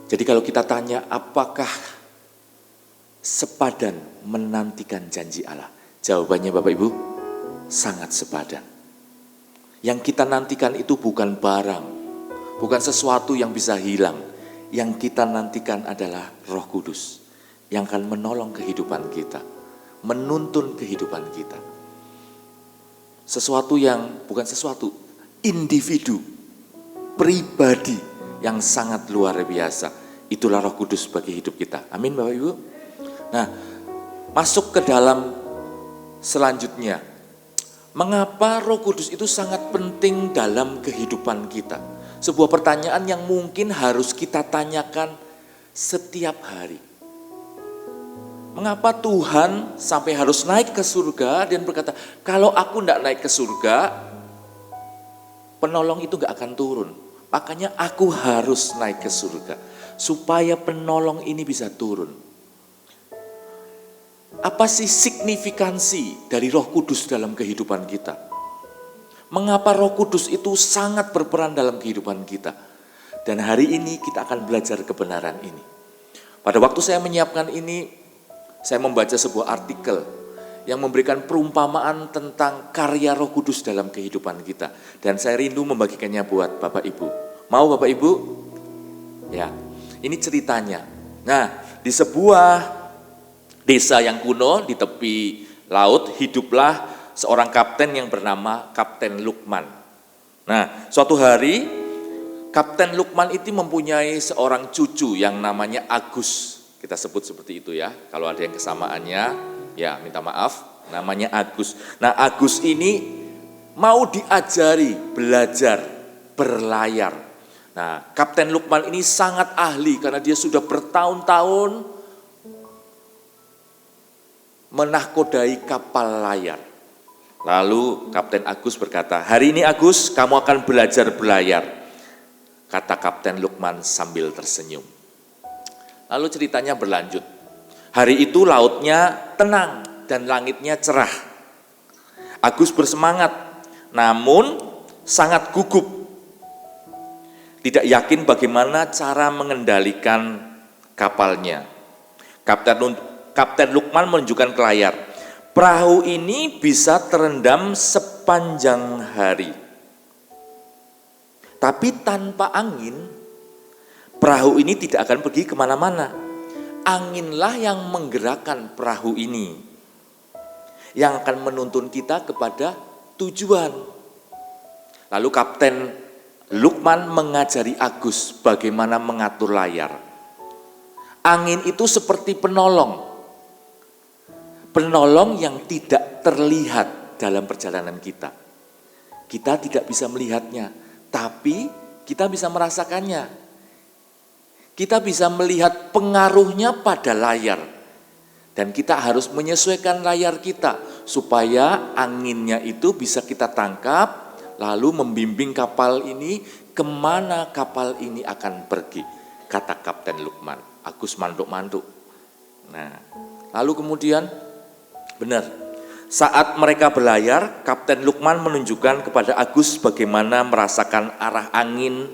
Jadi kalau kita tanya apakah sepadan menantikan janji Allah? Jawabannya Bapak Ibu, sangat sepadan. Yang kita nantikan itu bukan barang, bukan sesuatu yang bisa hilang. Yang kita nantikan adalah Roh Kudus yang akan menolong kehidupan kita, menuntun kehidupan kita. Sesuatu yang bukan sesuatu, individu, pribadi yang sangat luar biasa. Itulah Roh Kudus bagi hidup kita. Amin Bapak Ibu. Nah, masuk ke dalam selanjutnya. Mengapa Roh Kudus itu sangat penting dalam kehidupan kita? Sebuah pertanyaan yang mungkin harus kita tanyakan setiap hari. Mengapa Tuhan sampai harus naik ke surga dan berkata, kalau aku tidak naik ke surga, penolong itu gak akan turun. Makanya aku harus naik ke surga, supaya penolong ini bisa turun. Apa sih signifikansi dari Roh Kudus dalam kehidupan kita? Mengapa Roh Kudus itu sangat berperan dalam kehidupan kita? Dan hari ini kita akan belajar kebenaran ini. Pada waktu saya menyiapkan ini, saya membaca sebuah artikel yang memberikan perumpamaan tentang karya Roh Kudus dalam kehidupan kita. Dan saya rindu membagikannya buat Bapak Ibu. Mau Bapak Ibu? Ya, ini ceritanya. Nah, di sebuah desa yang kuno di tepi laut, hiduplah seorang kapten yang bernama Kapten Lukman. Nah, suatu hari Kapten Lukman itu mempunyai seorang cucu yang namanya Agus. Kita sebut seperti itu ya. Kalau ada yang kesamaannya, ya minta maaf, namanya Agus. Nah, Agus ini mau diajari belajar berlayar. Nah, Kapten Lukman ini sangat ahli karena dia sudah bertahun-tahun menahkodai kapal layar. Lalu Kapten Agus berkata, "Hari ini Agus, kamu akan belajar berlayar," kata Kapten Lukman sambil tersenyum. Lalu ceritanya berlanjut. Hari itu lautnya tenang dan langitnya cerah. Agus bersemangat, namun sangat gugup. Tidak yakin bagaimana cara mengendalikan kapalnya. Kapten Lukman menunjukkan ke layar, perahu ini bisa terendam sepanjang hari. Tapi tanpa angin, perahu ini tidak akan pergi kemana-mana. Anginlah yang menggerakkan perahu ini, yang akan menuntun kita kepada tujuan. Lalu Kapten Lukman mengajari Agus bagaimana mengatur layar. Angin itu seperti penolong. Penolong yang tidak terlihat dalam perjalanan kita. Kita tidak bisa melihatnya, tapi kita bisa merasakannya. Kita bisa melihat pengaruhnya pada layar. Dan kita harus menyesuaikan layar kita supaya anginnya itu bisa kita tangkap, lalu membimbing kapal ini kemana kapal ini akan pergi. Kata Kapten Lukman. Agus mantuk-mantuk. Nah, lalu kemudian benar, saat mereka berlayar, Kapten Lukman menunjukkan kepada Agus bagaimana merasakan arah angin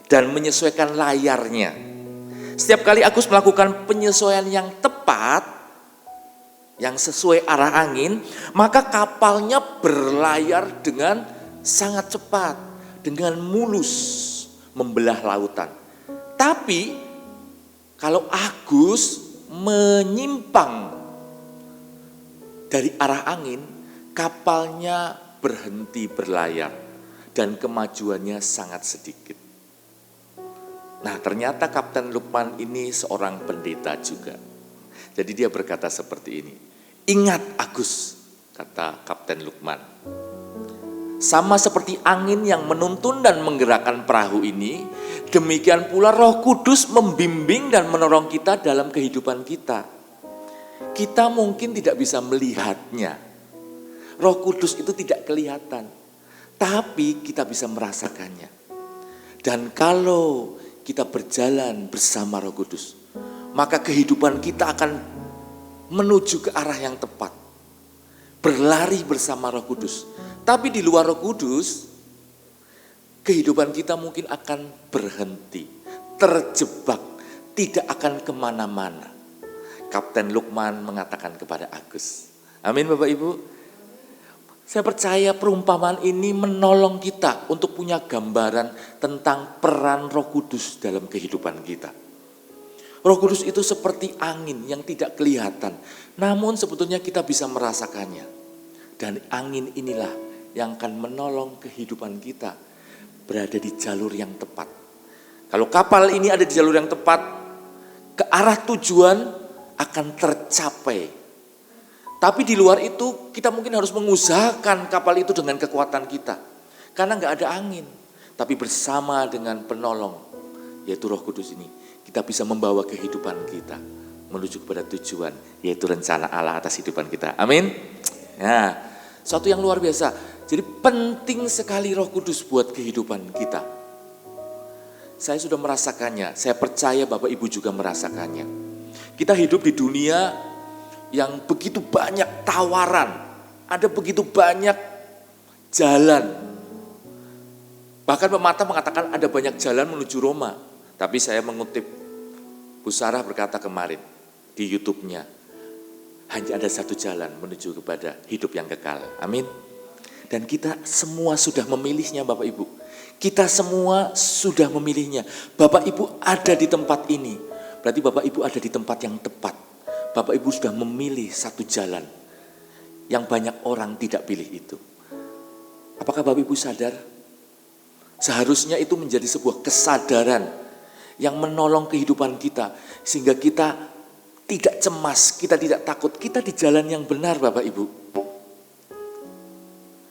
dan menyesuaikan layarnya. Setiap kali Agus melakukan penyesuaian yang tepat, yang sesuai arah angin, maka kapalnya berlayar dengan sangat cepat, dengan mulus membelah lautan. Tapi kalau Agus menyimpang dari arah angin, kapalnya berhenti berlayar dan kemajuannya sangat sedikit. Nah, ternyata Kapten Lukman ini seorang pendeta juga. Jadi dia berkata seperti ini, "Ingat Agus," kata Kapten Lukman. Sama seperti angin yang menuntun dan menggerakkan perahu ini, demikian pula Roh Kudus membimbing dan menolong kita dalam kehidupan kita. Kita mungkin tidak bisa melihatnya. Roh Kudus itu tidak kelihatan, tapi kita bisa merasakannya. Dan kalau kita berjalan bersama Roh Kudus, maka kehidupan kita akan menuju ke arah yang tepat. Berlari bersama Roh Kudus. Tapi di luar Roh Kudus, kehidupan kita mungkin akan berhenti, terjebak, tidak akan kemana-mana. Kapten Lukman mengatakan kepada Agus. Amin Bapak Ibu. Saya percaya perumpamaan ini menolong kita untuk punya gambaran tentang peran Roh Kudus dalam kehidupan kita. Roh Kudus itu seperti angin yang tidak kelihatan, namun sebetulnya kita bisa merasakannya. Dan angin inilah yang akan menolong kehidupan kita berada di jalur yang tepat. Kalau kapal ini ada di jalur yang tepat, ke arah tujuan akan tercapai. Tapi di luar itu kita mungkin harus mengusahakan kapal itu dengan kekuatan kita. Karena nggak ada angin. Tapi bersama dengan penolong, yaitu Roh Kudus ini, kita bisa membawa kehidupan kita menuju kepada tujuan, yaitu rencana Allah atas kehidupan kita. Amin. Nah, suatu yang luar biasa. Jadi penting sekali Roh Kudus buat kehidupan kita. Saya sudah merasakannya, saya percaya Bapak Ibu juga merasakannya. Kita hidup di dunia yang begitu banyak tawaran, ada begitu banyak jalan. Bahkan pepatah mengatakan ada banyak jalan menuju Roma. Tapi saya mengutip Bu Sarah berkata kemarin di YouTube-nya, hanya ada satu jalan menuju kepada hidup yang kekal. Amin. Dan kita semua sudah memilihnya Bapak Ibu. Kita semua sudah memilihnya. Bapak Ibu ada di tempat ini. Berarti Bapak Ibu ada di tempat yang tepat. Bapak Ibu sudah memilih satu jalan yang banyak orang tidak pilih itu. Apakah Bapak Ibu sadar Seharusnya itu menjadi sebuah kesadaran yang menolong kehidupan kita, sehingga kita tidak cemas, kita tidak takut, kita di jalan yang benar Bapak Ibu.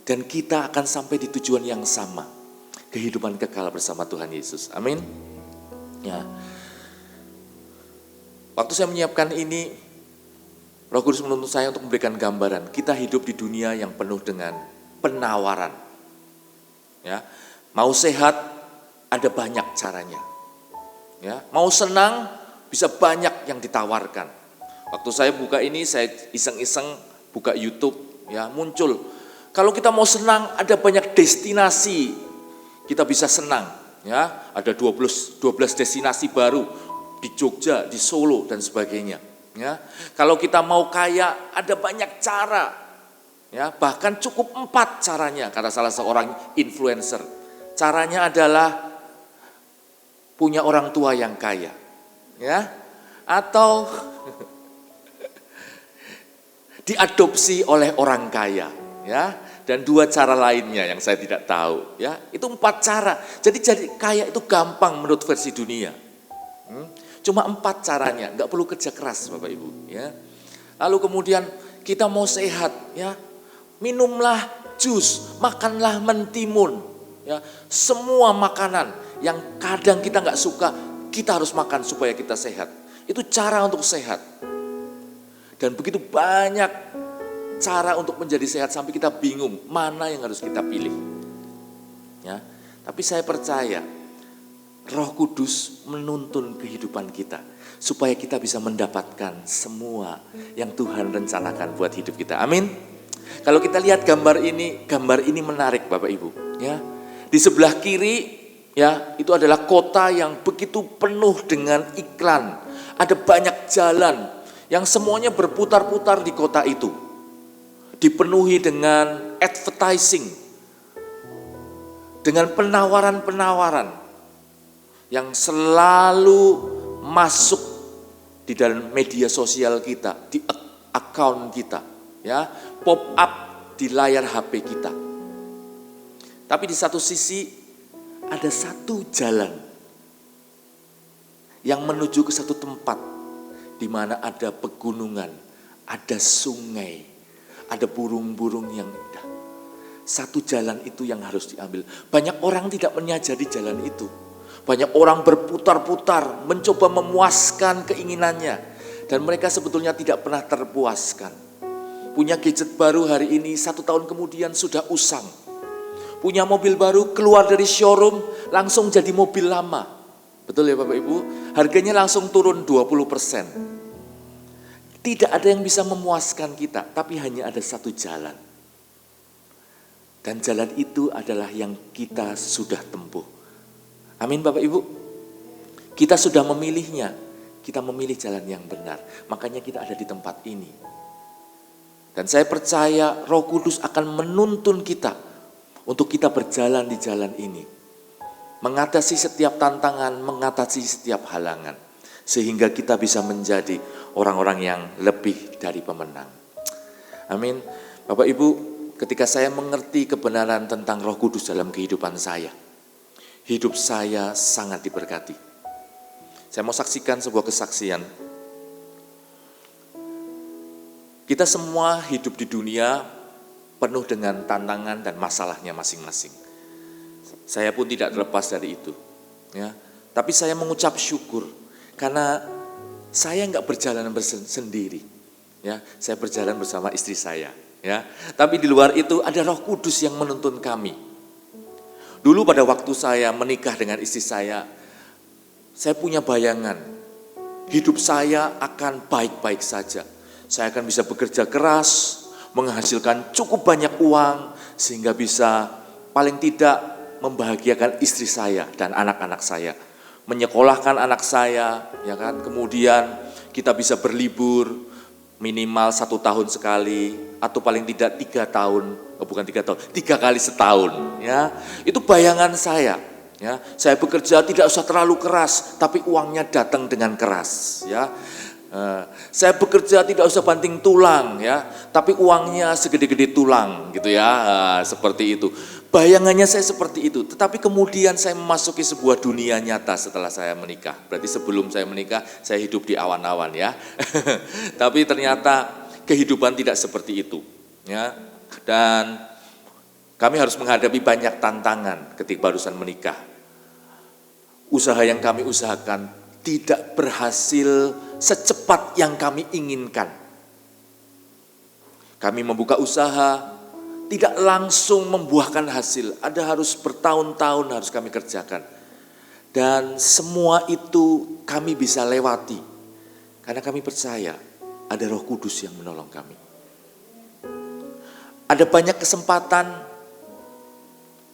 Dan kita akan sampai di tujuan yang sama, kehidupan kekal bersama Tuhan Yesus. Amin. Ya. Waktu saya menyiapkan ini, Roh Kudus menuntun saya untuk memberikan gambaran. Kita hidup di dunia yang penuh dengan penawaran. Ya, mau sehat ada banyak caranya. Ya, mau senang bisa banyak yang ditawarkan. Waktu saya buka ini, saya iseng-iseng buka YouTube, ya muncul. Kalau kita mau senang ada banyak destinasi kita bisa senang. Ya, ada 12 destinasi baru di Jogja, di Solo dan sebagainya. Ya, kalau kita mau kaya ada banyak cara, ya bahkan cukup 4 caranya kata salah seorang influencer. Caranya adalah punya orang tua yang kaya, ya atau diadopsi oleh orang kaya, ya dan 2 cara lainnya yang saya tidak tahu, ya itu 4 cara. Jadi kaya itu gampang menurut versi dunia. Cuma 4 caranya, nggak perlu kerja keras Bapak Ibu. Ya. Lalu kemudian kita mau sehat, ya minumlah jus, makanlah mentimun. Ya. Semua makanan yang kadang kita nggak suka, kita harus makan supaya kita sehat. Itu cara untuk sehat. Dan begitu banyak cara untuk menjadi sehat sampai kita bingung mana yang harus kita pilih. Ya. Tapi saya percaya Roh Kudus menuntun kehidupan kita supaya kita bisa mendapatkan semua yang Tuhan rencanakan buat hidup kita. Amin. Kalau kita lihat gambar ini menarik Bapak Ibu, ya. Di sebelah kiri, ya, itu adalah kota yang begitu penuh dengan iklan. Ada banyak jalan yang semuanya berputar-putar di kota itu. Dipenuhi dengan advertising, dengan penawaran-penawaran yang selalu masuk di dalam media sosial kita, di account kita, ya, pop up di layar HP kita. Tapi di satu sisi ada satu jalan yang menuju ke satu tempat di mana ada pegunungan, ada sungai, ada burung-burung yang indah. Satu jalan itu yang harus diambil. Banyak orang tidak menyadari jalan itu. Banyak orang berputar-putar, mencoba memuaskan keinginannya. Dan mereka sebetulnya tidak pernah terpuaskan. Punya gadget baru hari ini, 1 tahun kemudian sudah usang. Punya mobil baru, keluar dari showroom, langsung jadi mobil lama. Betul ya Bapak Ibu? Harganya langsung turun 20%. Tidak ada yang bisa memuaskan kita, tapi hanya ada satu jalan. Dan jalan itu adalah yang kita sudah tempuh. Amin Bapak Ibu. Kita sudah memilihnya. Kita memilih jalan yang benar. Makanya kita ada di tempat ini. Dan saya percaya Roh Kudus akan menuntun kita untuk kita berjalan di jalan ini. Mengatasi setiap tantangan, mengatasi setiap halangan. Sehingga kita bisa menjadi orang-orang yang lebih dari pemenang. Amin. Bapak Ibu, ketika saya mengerti kebenaran tentang Roh Kudus dalam kehidupan saya, hidup saya sangat diberkati. Saya mau saksikan sebuah kesaksian. Kita semua hidup di dunia penuh dengan tantangan dan masalahnya masing-masing. Saya pun tidak terlepas dari itu. Ya. Tapi saya mengucap syukur karena saya nggak berjalan sendiri. Ya, saya berjalan bersama istri saya. Ya. Tapi di luar itu ada Roh Kudus yang menuntun kami. Dulu pada waktu saya menikah dengan istri saya punya bayangan. Hidup saya akan baik-baik saja. Saya akan bisa bekerja keras, menghasilkan cukup banyak uang, sehingga bisa paling tidak membahagiakan istri saya dan anak-anak saya. Menyekolahkan anak saya, ya kan. Kemudian kita bisa berlibur minimal 1 tahun sekali, atau paling tidak 3 tahun, bukan 3 tahun, 3 kali setahun. Ya, itu bayangan saya. Ya, saya bekerja tidak usah terlalu keras, tapi uangnya datang dengan keras. Ya, saya bekerja tidak usah banting tulang, ya, tapi uangnya segede-gede tulang, gitu ya, seperti itu. Bayangannya saya seperti itu, tetapi kemudian saya memasuki sebuah dunia nyata setelah saya menikah. Berarti sebelum saya menikah, saya hidup di awan-awan ya. Tapi ternyata kehidupan tidak seperti itu. Ya. Dan kami harus menghadapi banyak tantangan ketika barusan menikah. Usaha yang kami usahakan tidak berhasil secepat yang kami inginkan. Kami membuka usaha, tidak langsung membuahkan hasil, ada harus bertahun-tahun harus kami kerjakan. Dan semua itu kami bisa lewati, karena kami percaya ada Roh Kudus yang menolong kami. Ada banyak kesempatan,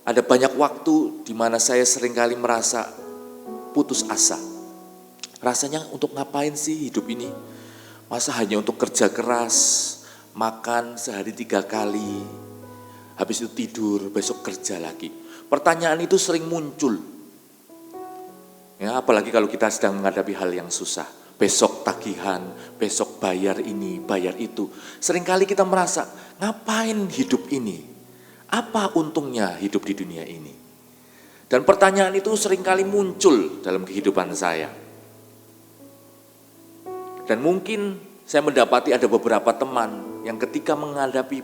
ada banyak waktu di mana saya seringkali merasa putus asa. Rasanya untuk ngapain sih hidup ini? Masa hanya untuk kerja keras, makan sehari 3 kali, habis itu tidur, besok kerja lagi. Pertanyaan itu sering muncul. Ya, apalagi kalau kita sedang menghadapi hal yang susah. Besok tagihan, besok bayar ini, bayar itu. Seringkali kita merasa, ngapain hidup ini? Apa untungnya hidup di dunia ini? Dan pertanyaan itu seringkali muncul dalam kehidupan saya. Dan mungkin saya mendapati ada beberapa teman yang ketika menghadapi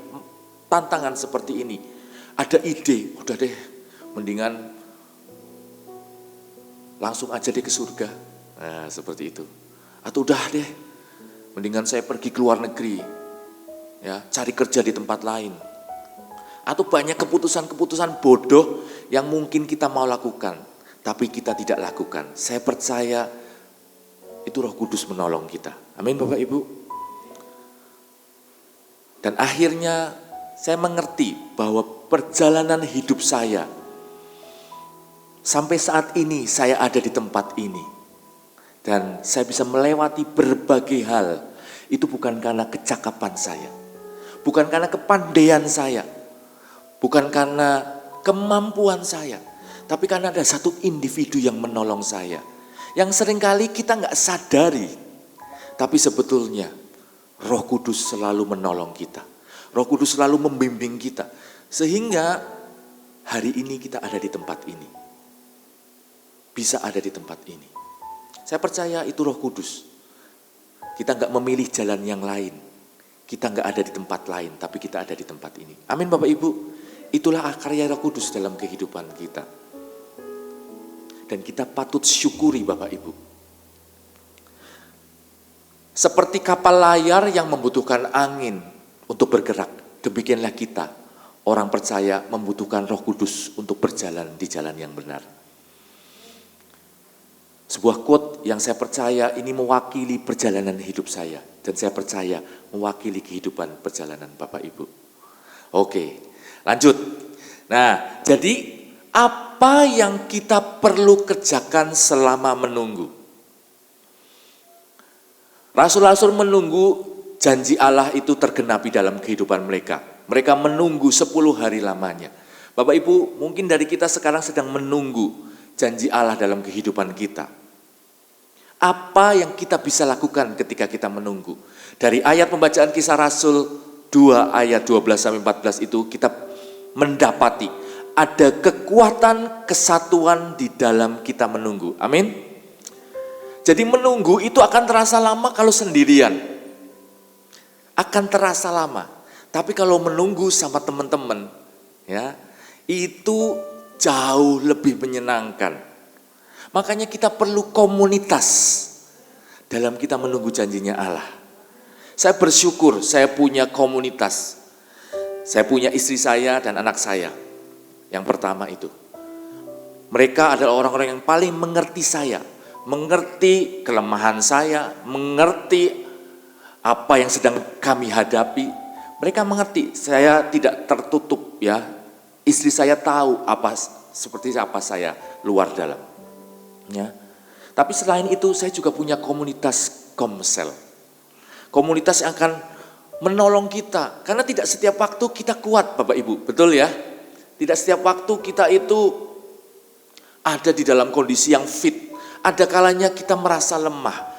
tantangan seperti ini, ada ide, udah deh, mendingan langsung aja deh ke surga. Nah, seperti itu. Atau udah deh, mendingan saya pergi ke luar negeri, ya, cari kerja di tempat lain. Atau banyak keputusan-keputusan bodoh yang mungkin kita mau lakukan, tapi kita tidak lakukan. Saya percaya itu Roh Kudus menolong kita. Amin Bapak Ibu. Dan akhirnya saya mengerti bahwa perjalanan hidup saya sampai saat ini saya ada di tempat ini. Dan saya bisa melewati berbagai hal. Itu bukan karena kecakapan saya. Bukan karena kepandaian saya. Bukan karena kemampuan saya. Tapi karena ada satu individu yang menolong saya. Yang seringkali kita nggak sadari. Tapi sebetulnya Roh Kudus selalu menolong kita. Roh Kudus selalu membimbing kita. Sehingga hari ini kita ada di tempat ini. Bisa ada di tempat ini. Saya percaya itu Roh Kudus. Kita nggak memilih jalan yang lain. Kita nggak ada di tempat lain, tapi kita ada di tempat ini. Amin Bapak Ibu. Itulah karya Roh Kudus dalam kehidupan kita. Dan kita patut syukuri Bapak Ibu. Seperti kapal layar yang membutuhkan angin untuk bergerak, demikianlah kita, orang percaya membutuhkan Roh Kudus untuk berjalan di jalan yang benar. Sebuah quote yang saya percaya ini mewakili perjalanan hidup saya. Dan saya percaya mewakili kehidupan perjalanan Bapak Ibu. Oke, lanjut. Nah, jadi apa yang kita perlu kerjakan selama menunggu? Rasul-rasul menunggu janji Allah itu tergenapi dalam kehidupan mereka. Mereka menunggu 10 hari lamanya. Bapak Ibu, mungkin dari kita sekarang sedang menunggu janji Allah dalam kehidupan kita. Apa yang kita bisa lakukan ketika kita menunggu? Dari ayat pembacaan Kisah Rasul 2 ayat 12-14 itu kita mendapati ada kekuatan kesatuan di dalam kita menunggu. Amin. Jadi menunggu itu akan terasa lama kalau sendirian. Akan terasa lama. Tapi kalau menunggu sama teman-teman, ya, itu jauh lebih menyenangkan. Makanya kita perlu komunitas dalam kita menunggu janjinya Allah. Saya bersyukur saya punya komunitas. Saya punya istri saya dan anak saya. Yang pertama itu. Mereka adalah orang-orang yang paling mengerti saya. Mengerti kelemahan saya, mengerti apa yang sedang kami hadapi. Mereka mengerti, saya tidak tertutup ya. Istri saya tahu seperti apa saya luar dalam. Ya. Tapi selain itu saya juga punya komunitas komsel. Komunitas yang akan menolong kita. Karena tidak setiap waktu kita kuat Bapak Ibu, betul ya? Tidak setiap waktu kita itu ada di dalam kondisi yang fit. Ada kalanya kita merasa lemah.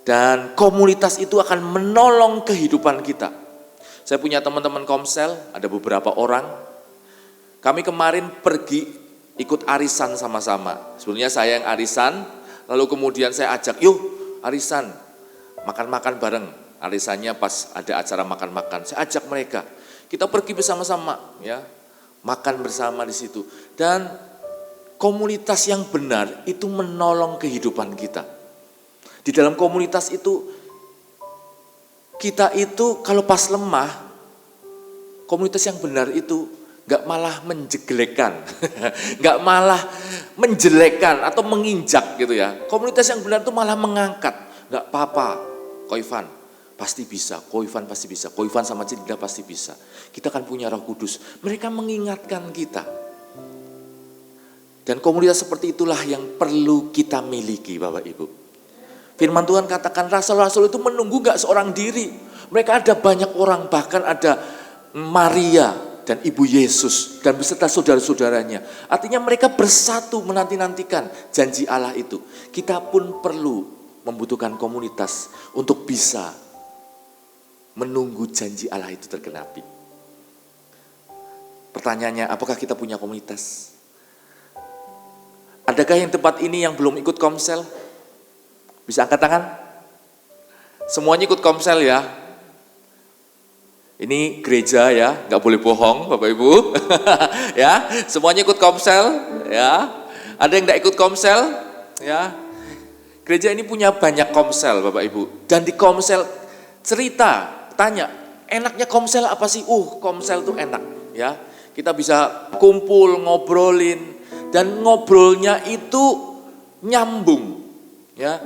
Dan komunitas itu akan menolong kehidupan kita. Saya punya teman-teman komsel, ada beberapa orang. Kami kemarin pergi ikut arisan sama-sama. Sebenarnya saya yang arisan, lalu kemudian saya ajak, yuk arisan, makan-makan bareng. Arisannya pas ada acara makan-makan, saya ajak mereka. Kita pergi bersama-sama, ya, makan bersama di situ. Dan komunitas yang benar itu menolong kehidupan kita. Di dalam komunitas itu, kita itu kalau pas lemah, komunitas yang benar itu gak malah menjeglekan, gak malah menjelekkan atau menginjak gitu ya. Komunitas yang benar itu malah mengangkat, gak apa-apa, Ko Ivan pasti bisa, Ko Ivan pasti bisa, Ko Ivan sama Cinta pasti bisa. Kita kan punya Roh Kudus, mereka mengingatkan kita. Dan komunitas seperti itulah yang perlu kita miliki Bapak Ibu. Firman Tuhan katakan rasul-rasul itu menunggu gak seorang diri. Mereka ada banyak orang, bahkan ada Maria dan Ibu Yesus dan beserta saudara-saudaranya. Artinya mereka bersatu menanti-nantikan janji Allah itu. Kita pun perlu membutuhkan komunitas untuk bisa menunggu janji Allah itu tergenapi. Pertanyaannya, apakah kita punya komunitas? Adakah yang tempat ini yang belum ikut komsel? Bisa angkat tangan? Semuanya ikut komsel ya? Ini gereja ya, nggak boleh bohong Bapak Ibu. Ya, semuanya ikut komsel ya. Ada yang nggak ikut komsel ya. Gereja ini punya banyak komsel Bapak Ibu. Dan di komsel cerita, tanya, enaknya komsel apa sih? Komsel tuh enak ya. Kita bisa kumpul, ngobrolin, dan ngobrolnya itu nyambung ya.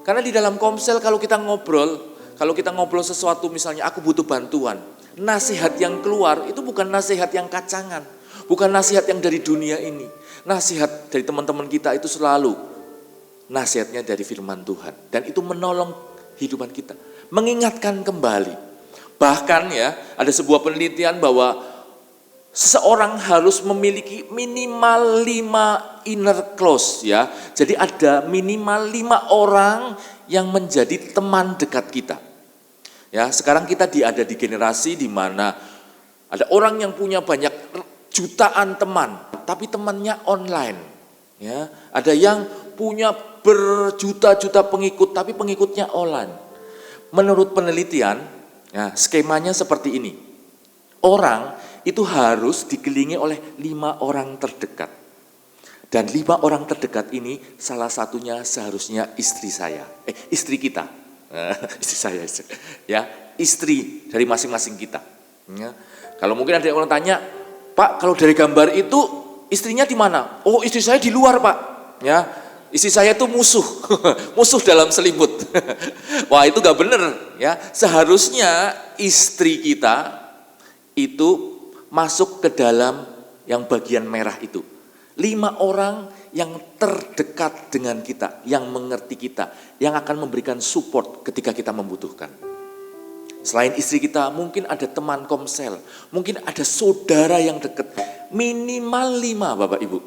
Karena di dalam komsel kalau kita ngobrol sesuatu, misalnya aku butuh bantuan, nasihat yang keluar itu bukan nasihat yang kacangan, bukan nasihat yang dari dunia ini. Nasihat dari teman-teman kita itu selalu nasihatnya dari firman Tuhan. Dan itu menolong kehidupan kita, mengingatkan kembali. Bahkan ya, ada sebuah penelitian bahwa seseorang harus memiliki minimal 5 inner close ya. Jadi ada minimal 5 orang yang menjadi teman dekat kita. Ya, sekarang kita ada di generasi di mana ada orang yang punya banyak jutaan teman, tapi temannya online. Ya, ada yang punya berjuta-juta pengikut, tapi pengikutnya online. Menurut penelitian, ya, skemanya seperti ini. Orang itu harus dikelilingi oleh 5 orang terdekat. Dan 5 orang terdekat ini salah satunya seharusnya istri kita. Istri saya, ya, istri dari masing-masing kita. Ya. Kalau mungkin ada orang tanya, Pak, kalau dari gambar itu istrinya di mana? Oh, istri saya di luar, Pak. Ya, istri saya itu musuh, musuh dalam selimut. Wah, itu gak bener. Ya, seharusnya istri kita itu masuk ke dalam yang bagian merah itu. 5 orang yang terdekat dengan kita, yang mengerti kita, yang akan memberikan support ketika kita membutuhkan. Selain istri kita, mungkin ada teman komsel, mungkin ada saudara yang dekat, minimal 5 Bapak Ibu.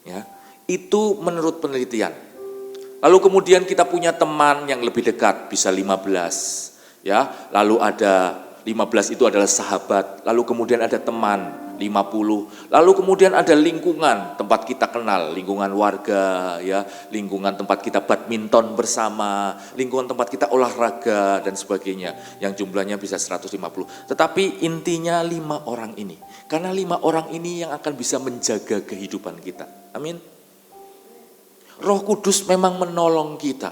Ya, itu menurut penelitian. Lalu kemudian kita punya teman yang lebih dekat, bisa 15. Ya, lalu ada 15 itu adalah sahabat, lalu kemudian ada teman 50, lalu kemudian ada lingkungan tempat kita kenal, lingkungan warga, ya, lingkungan tempat kita badminton bersama, lingkungan tempat kita olahraga dan sebagainya, yang jumlahnya bisa 150. Tetapi intinya 5 orang ini, karena 5 orang ini yang akan bisa menjaga kehidupan kita. Amin. Roh Kudus memang menolong kita,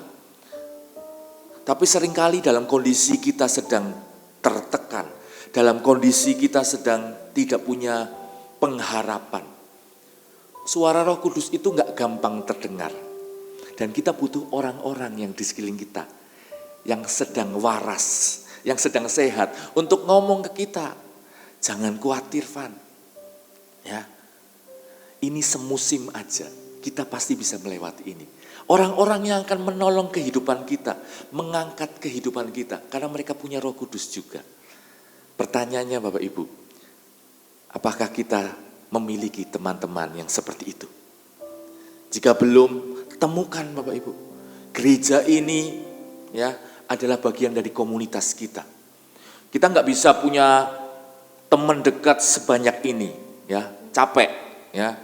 tapi seringkali dalam kondisi kita sedang tertekan, dalam kondisi kita sedang tidak punya pengharapan. Suara Roh Kudus itu gak gampang terdengar. Dan kita butuh orang-orang yang di sekeliling kita, yang sedang waras, yang sedang sehat, untuk ngomong ke kita, jangan khawatir Van. Ya, ini semusim aja, kita pasti bisa melewati ini. Orang-orang yang akan menolong kehidupan kita, mengangkat kehidupan kita, karena mereka punya Roh Kudus juga. Pertanyaannya Bapak Ibu, apakah kita memiliki teman-teman yang seperti itu? Jika belum, temukan Bapak Ibu. Gereja ini ya adalah bagian dari komunitas kita. Kita nggak bisa punya teman dekat sebanyak ini, ya. capek, ya,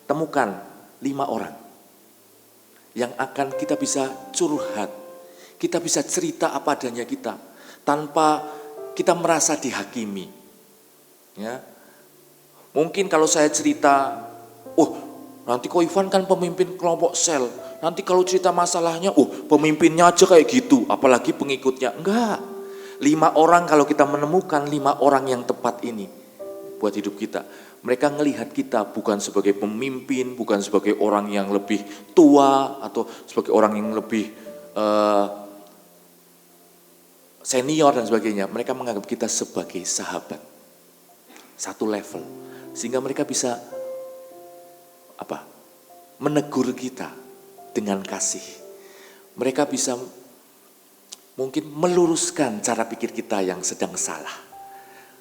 temukan 5 orang yang akan kita bisa curhat, kita bisa cerita apa adanya kita, tanpa kita merasa dihakimi. Ya, mungkin kalau saya cerita, nanti Ko Ivan kan pemimpin kelompok sel, nanti kalau cerita masalahnya, pemimpinnya aja kayak gitu, apalagi pengikutnya. Enggak, 5 orang kalau kita menemukan 5 orang yang tepat ini buat hidup kita. Mereka ngelihat kita bukan sebagai pemimpin, bukan sebagai orang yang lebih tua, atau sebagai orang yang lebih senior dan sebagainya. Mereka menganggap kita sebagai sahabat, satu level. Sehingga mereka bisa menegur kita dengan kasih. Mereka bisa mungkin meluruskan cara pikir kita yang sedang salah.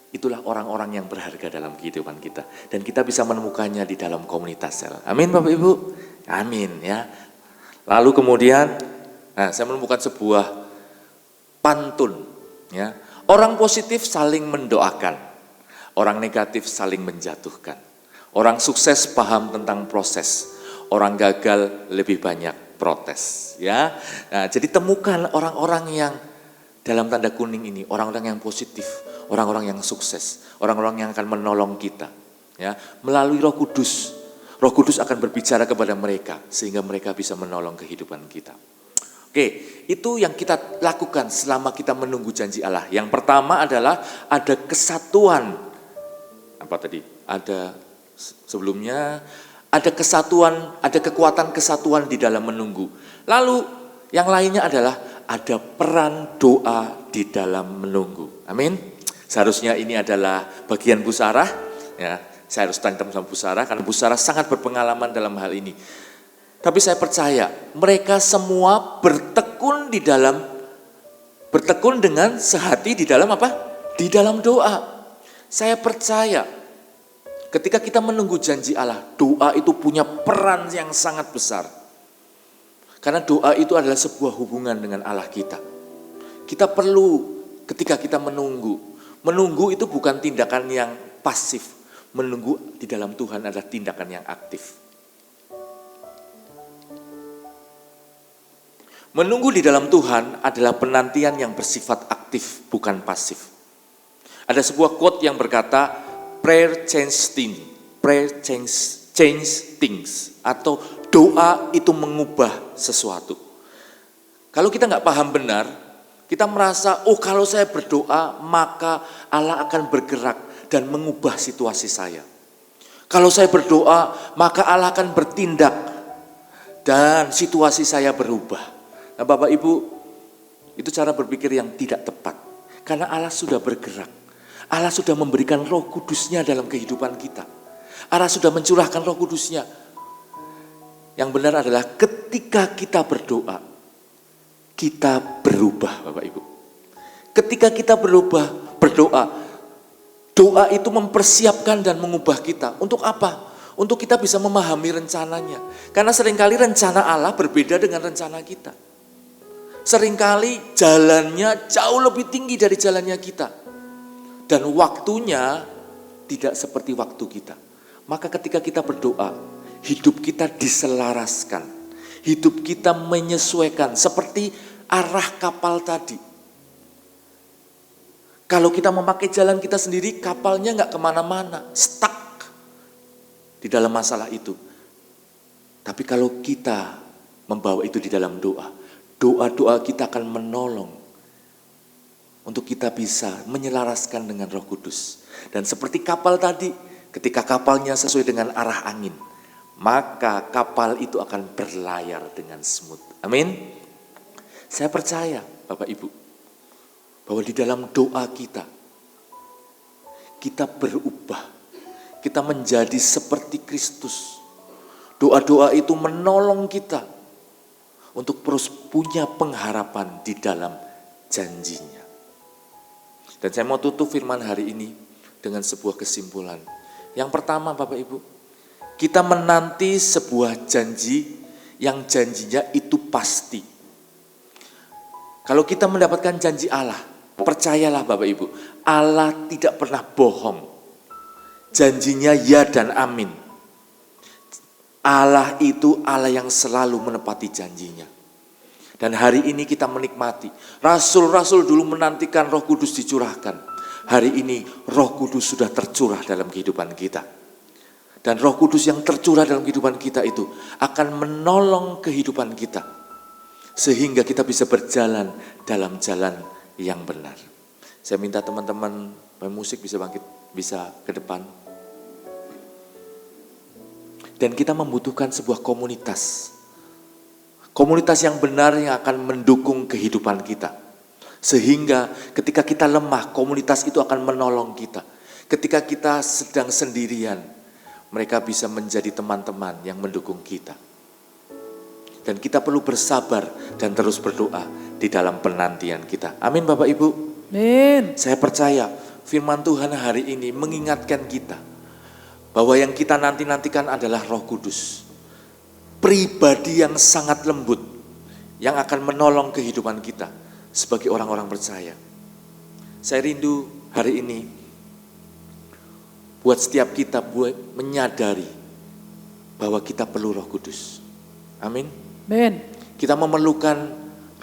Itulah orang-orang yang berharga dalam kehidupan kita. Dan kita bisa menemukannya di dalam komunitas sel. Amin Bapak Ibu? Amin ya. Lalu kemudian saya menemukan sebuah pantun. Ya. Orang positif saling mendoakan. Orang negatif saling menjatuhkan. Orang sukses paham tentang proses. Orang gagal lebih banyak protes. Ya. Nah, jadi temukan orang-orang yang dalam tanda kuning ini, orang-orang yang positif, orang-orang yang sukses, orang-orang yang akan menolong kita. Ya, melalui Roh Kudus. Roh Kudus akan berbicara kepada mereka sehingga mereka bisa menolong kehidupan kita. Oke, itu yang kita lakukan selama kita menunggu janji Allah. Yang pertama adalah ada kesatuan. Sebelumnya ada kesatuan, ada kekuatan kesatuan di dalam menunggu. Lalu yang lainnya adalah ada peran doa di dalam menunggu. Amin. Seharusnya ini adalah bagian Bu Sarah. Ya, saya harus tandem sama Bu Sarah karena Bu Sarah sangat berpengalaman dalam hal ini. Tapi saya percaya mereka semua bertekun dengan sehati di dalam apa? Di dalam doa. Saya percaya ketika kita menunggu janji Allah, doa itu punya peran yang sangat besar. Karena doa itu adalah sebuah hubungan dengan Allah kita. Kita perlu ketika kita menunggu. Menunggu itu bukan tindakan yang pasif. Menunggu di dalam Tuhan adalah tindakan yang aktif. Menunggu di dalam Tuhan adalah penantian yang bersifat aktif, bukan pasif. Ada sebuah quote yang berkata, prayer change things, atau doa itu mengubah sesuatu. Kalau kita nggak paham benar, kita merasa, kalau saya berdoa maka Allah akan bergerak dan mengubah situasi saya. Kalau saya berdoa maka Allah akan bertindak dan situasi saya berubah. Nah Bapak Ibu, itu cara berpikir yang tidak tepat. Karena Allah sudah bergerak. Allah sudah memberikan Roh Kudusnya dalam kehidupan kita. Allah sudah mencurahkan Roh Kudusnya. Yang benar adalah ketika kita berdoa, kita berubah Bapak Ibu. Ketika kita berdoa, doa itu mempersiapkan dan mengubah kita. Untuk apa? Untuk kita bisa memahami rencananya. Karena seringkali rencana Allah berbeda dengan rencana kita. Seringkali jalannya jauh lebih tinggi dari jalannya kita. Dan waktunya tidak seperti waktu kita. Maka ketika kita berdoa, hidup kita diselaraskan. Hidup kita menyesuaikan seperti arah kapal tadi. Kalau kita memakai jalan kita sendiri, kapalnya nggak kemana-mana, stuck di dalam masalah itu. Tapi kalau kita membawa itu di dalam doa, doa-doa kita akan menolong untuk kita bisa menyelaraskan dengan Roh Kudus. Dan seperti kapal tadi, ketika kapalnya sesuai dengan arah angin, maka kapal itu akan berlayar dengan smooth. Amin. Saya percaya Bapak Ibu, bahwa di dalam doa kita berubah. Kita menjadi seperti Kristus. Doa-doa itu menolong kita untuk terus punya pengharapan di dalam janjinya. Dan saya mau tutup firman hari ini dengan sebuah kesimpulan. Yang pertama Bapak Ibu, kita menanti sebuah janji yang janjinya itu pasti. Kalau kita mendapatkan janji Allah, percayalah Bapak Ibu, Allah tidak pernah bohong. Janjinya ya dan amin. Allah itu Allah yang selalu menepati janjinya. Dan hari ini kita menikmati. Rasul-rasul dulu menantikan Roh Kudus dicurahkan. Hari ini Roh Kudus sudah tercurah dalam kehidupan kita. Dan Roh Kudus yang tercurah dalam kehidupan kita itu akan menolong kehidupan kita. Sehingga kita bisa berjalan dalam jalan yang benar. Saya minta teman-teman pemusik bisa bangkit, bisa ke depan. Dan kita membutuhkan sebuah komunitas. Komunitas yang benar yang akan mendukung kehidupan kita. Sehingga ketika kita lemah, komunitas itu akan menolong kita. Ketika kita sedang sendirian, mereka bisa menjadi teman-teman yang mendukung kita. Dan kita perlu bersabar dan terus berdoa di dalam penantian kita. Amin Bapak Ibu. Amin. Saya percaya firman Tuhan hari ini mengingatkan kita bahwa yang kita nanti-nantikan adalah Roh Kudus. Pribadi yang sangat lembut yang akan menolong kehidupan kita sebagai orang-orang percaya. Saya rindu hari ini buat setiap kita menyadari bahwa kita perlu Roh Kudus. Amin. Amin. Kita memerlukan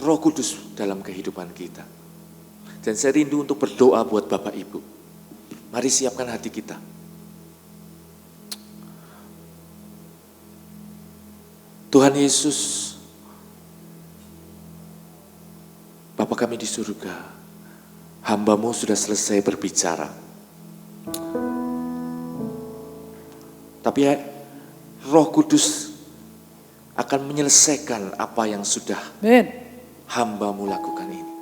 Roh Kudus dalam kehidupan kita. Dan saya rindu untuk berdoa buat Bapak Ibu. Mari siapkan hati kita. Tuhan Yesus, Bapa kami di surga, hamba-Mu sudah selesai berbicara. Tapi Roh Kudus akan menyelesaikan apa yang sudah hamba-Mu lakukan ini.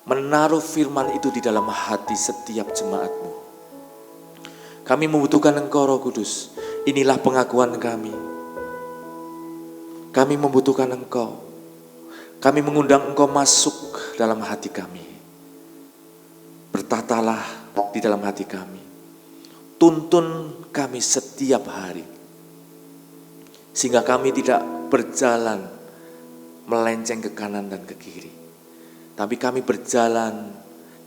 Menaruh firman itu di dalam hati setiap jemaat-Mu. Kami membutuhkan Engkau Roh Kudus. Inilah pengakuan kami. Kami membutuhkan Engkau. Kami mengundang Engkau masuk dalam hati kami. Bertatalah di dalam hati kami. Tuntun kami setiap hari. Sehingga kami tidak berjalan melenceng ke kanan dan ke kiri. Tapi kami berjalan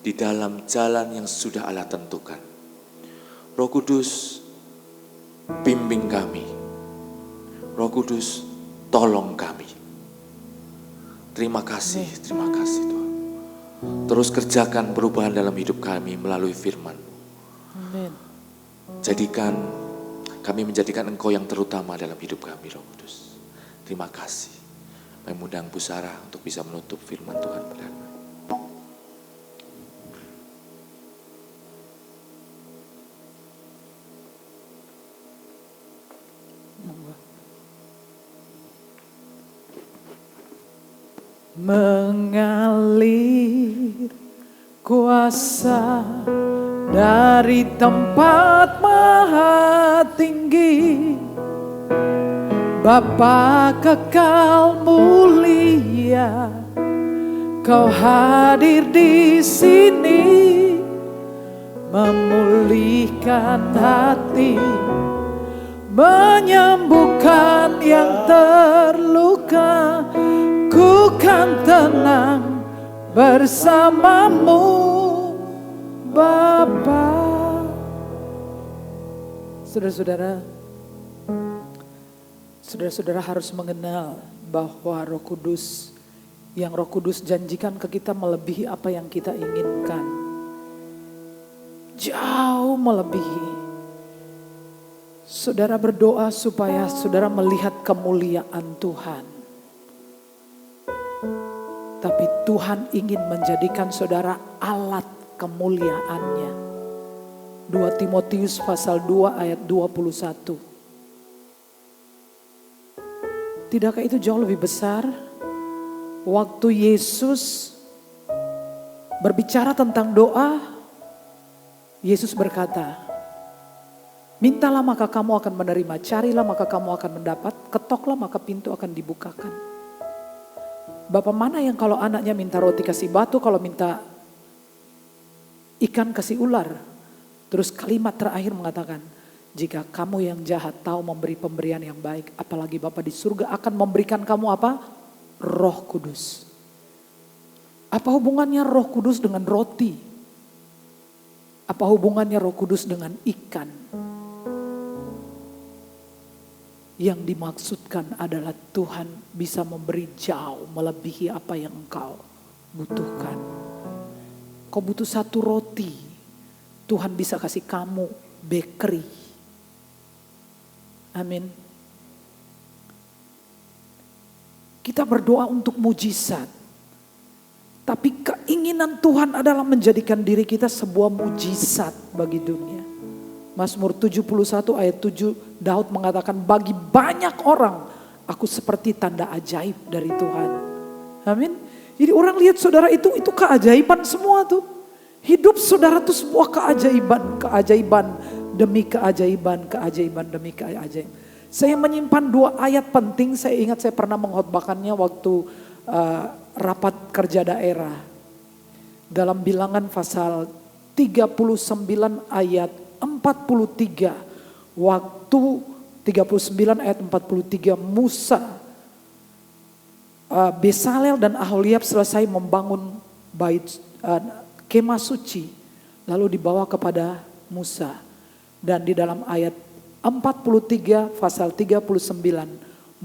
di dalam jalan yang sudah Allah tentukan. Roh Kudus, bimbing kami. Roh Kudus, tolong kami. Terima kasih Tuhan. Terus kerjakan perubahan dalam hidup kami melalui firman. Kami menjadikan Engkau yang terutama dalam hidup kami, Roh Kudus. Terima kasih. Mengundang Bu Sarah untuk bisa menutup firman Tuhan pada hari ini. Mengalir kuasa dari tempat maha tinggi, Bapa kekal mulia, Kau hadir di sini, memulihkan hati, menyembuhkan yang terluka. Ku kan tenang bersamamu, Bapa. Saudara-saudara harus mengenal bahwa Roh Kudus, yang Roh Kudus janjikan ke kita melebihi apa yang kita inginkan. Jauh melebihi. Saudara berdoa supaya saudara melihat kemuliaan Tuhan. Tapi Tuhan ingin menjadikan saudara alat kemuliaannya. 2 Timotius pasal 2 ayat 21. Tidakkah itu jauh lebih besar? Waktu Yesus berbicara tentang doa, Yesus berkata, mintalah maka kamu akan menerima, carilah maka kamu akan mendapat, ketoklah maka pintu akan dibukakan. Bapak mana yang kalau anaknya minta roti kasih batu, kalau minta ikan kasih ular. Terus kalimat terakhir mengatakan, jika kamu yang jahat tahu memberi pemberian yang baik, apalagi Bapa di surga akan memberikan kamu apa? Roh Kudus. Apa hubungannya Roh Kudus dengan roti? Apa hubungannya Roh Kudus dengan ikan? Yang dimaksudkan adalah Tuhan bisa memberi jauh melebihi apa yang engkau butuhkan. Kau butuh satu roti, Tuhan bisa kasih kamu bakery. Amin. Kita berdoa untuk mujizat. Tapi keinginan Tuhan adalah menjadikan diri kita sebuah mujizat bagi dunia. Mazmur 71 ayat 7, Daud mengatakan, bagi banyak orang aku seperti tanda ajaib dari Tuhan. Amin. Jadi orang lihat saudara itu keajaiban semua tuh. Hidup saudara tuh sebuah keajaiban demi keajaiban demi keajaiban. Saya menyimpan 2 ayat penting, saya ingat saya pernah mengkhotbahkannya waktu rapat kerja daerah. Dalam Bilangan pasal 39 ayat 43. Waktu 39 ayat 43 Musa, Besalel dan Aholiab selesai membangun bait kemah suci. Lalu dibawa kepada Musa. Dan di dalam ayat 43 pasal 39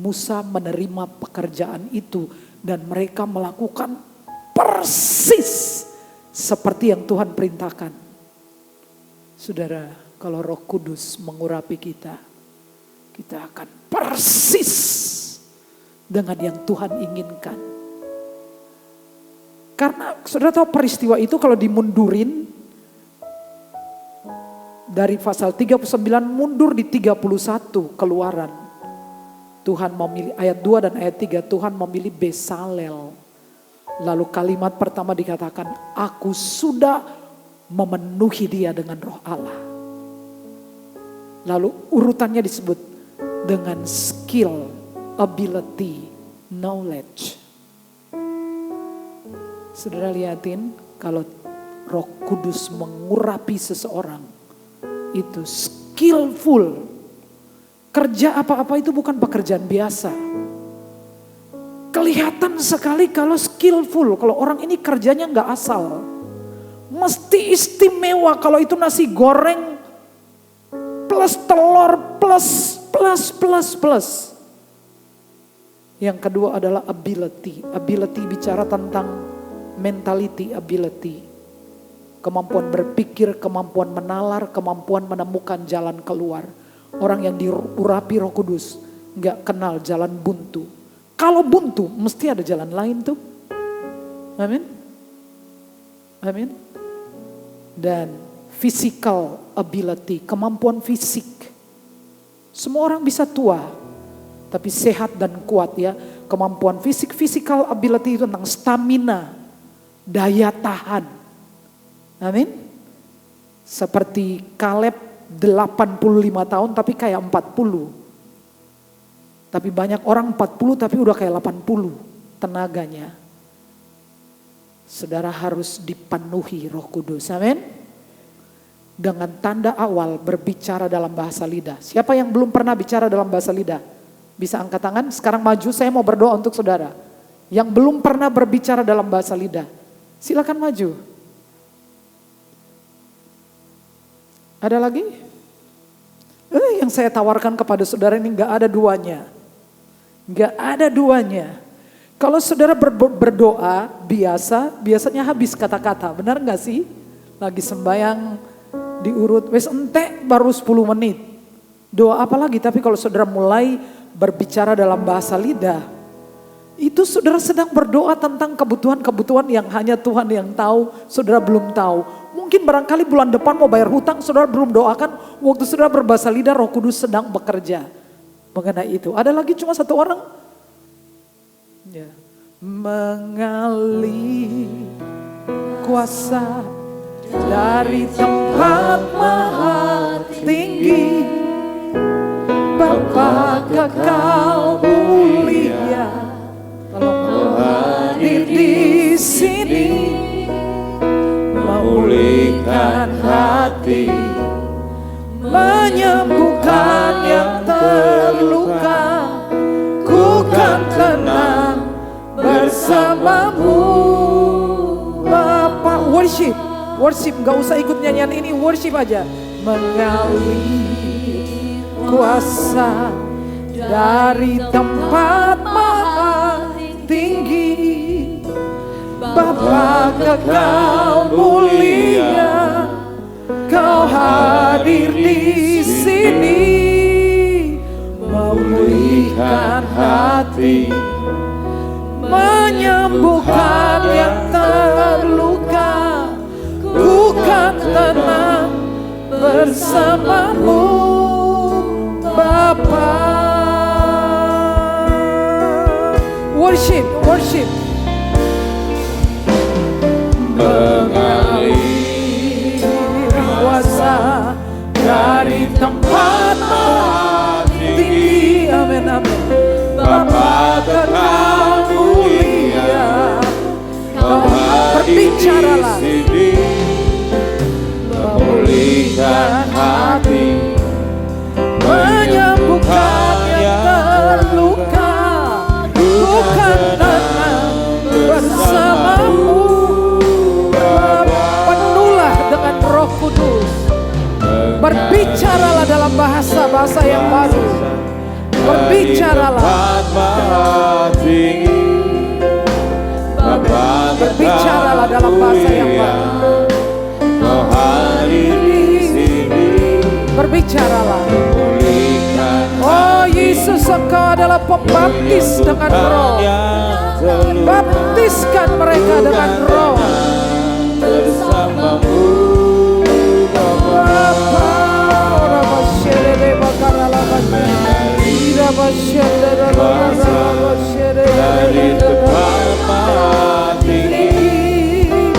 Musa menerima pekerjaan itu. Dan mereka melakukan persis seperti yang Tuhan perintahkan. Saudara, kalau Roh Kudus mengurapi kita, kita akan persis dengan yang Tuhan inginkan. Karena saudara tahu peristiwa itu kalau dimundurin dari pasal 39 mundur di 31 Keluaran. Tuhan memilih ayat 2 dan ayat 3, Tuhan memilih Besalel. Lalu kalimat pertama dikatakan, aku sudah memenuhi dia dengan roh Allah. Lalu urutannya disebut dengan skill, ability, knowledge. Saudara lihatin kalau Roh Kudus mengurapi seseorang, itu skillful. Kerja apa-apa itu bukan pekerjaan biasa. Kelihatan sekali kalau skillful, kalau orang ini kerjanya gak asal. Mesti istimewa kalau itu nasi goreng plus telur plus. Yang kedua adalah ability. Ability bicara tentang mentality, ability. Kemampuan berpikir, kemampuan menalar, kemampuan menemukan jalan keluar. Orang yang diurapi Roh Kudus gak kenal jalan buntu. Kalau buntu mesti ada jalan lain tuh. Amin. Amin. Dan physical ability, kemampuan fisik. Semua orang bisa tua, tapi sehat dan kuat ya. Kemampuan fisik, physical ability itu tentang stamina, daya tahan. Amin. Seperti Kaleb 85 tahun tapi kayak 40. Tapi banyak orang 40 tapi udah kayak 80 tenaganya. Saudara harus dipenuhi Roh Kudus. Amin. Dengan tanda awal berbicara dalam bahasa lidah. Siapa yang belum pernah bicara dalam bahasa lidah? Bisa angkat tangan. Sekarang maju, saya mau berdoa untuk saudara. Yang belum pernah berbicara dalam bahasa lidah. Silakan maju. Ada lagi? Yang saya tawarkan kepada saudara ini gak ada duanya. Gak ada duanya. Kalau saudara berdoa biasanya habis kata-kata. Benar gak sih? Lagi sembahyang diurut, wes entek baru 10 menit. Doa apa lagi? Tapi kalau saudara mulai berbicara dalam bahasa lidah, itu saudara sedang berdoa tentang kebutuhan-kebutuhan yang hanya Tuhan yang tahu, saudara belum tahu. Mungkin barangkali bulan depan mau bayar hutang, saudara belum doakan. Waktu saudara berbahasa lidah, Roh Kudus sedang bekerja mengenai itu. Ada lagi cuma satu orang. Ya. Mengalir kuasa dari tempat maha tinggi, Bapa kekal mulia, tolong hadir di sini, memulihkan hati, menyembuhkan yang terluka. Ku kan tenang bersamamu, Bapa. Worship Worship, gak usah ikut nyanyian ini, worship aja. Mengalir kuasa dari tempat maha tinggi, Bapa kekal mulia, Kau hadir di sini, memulihkan hati, menyembuhkan yang terluka. Ku kan tenang bersamamu, Bapa. Worship, worship. Mengalir kuasa dari tempat tinggi. Amin, amin. Bapa kekal mulia, Kau berbicaralah, memulihkan hati, menyembuhkan yang terluka. Bukan tenang bersamamu, penuhlah dengan Roh Kudus. Berbicaralah dalam bahasa-bahasa yang baru. Berbicaralah. Berbicaralah dalam bahasa yang baru. Berbicaralah. Oh Yesus, Engkau adalah pembaptis dengan Roh. Baptiskan mereka dengan Roh.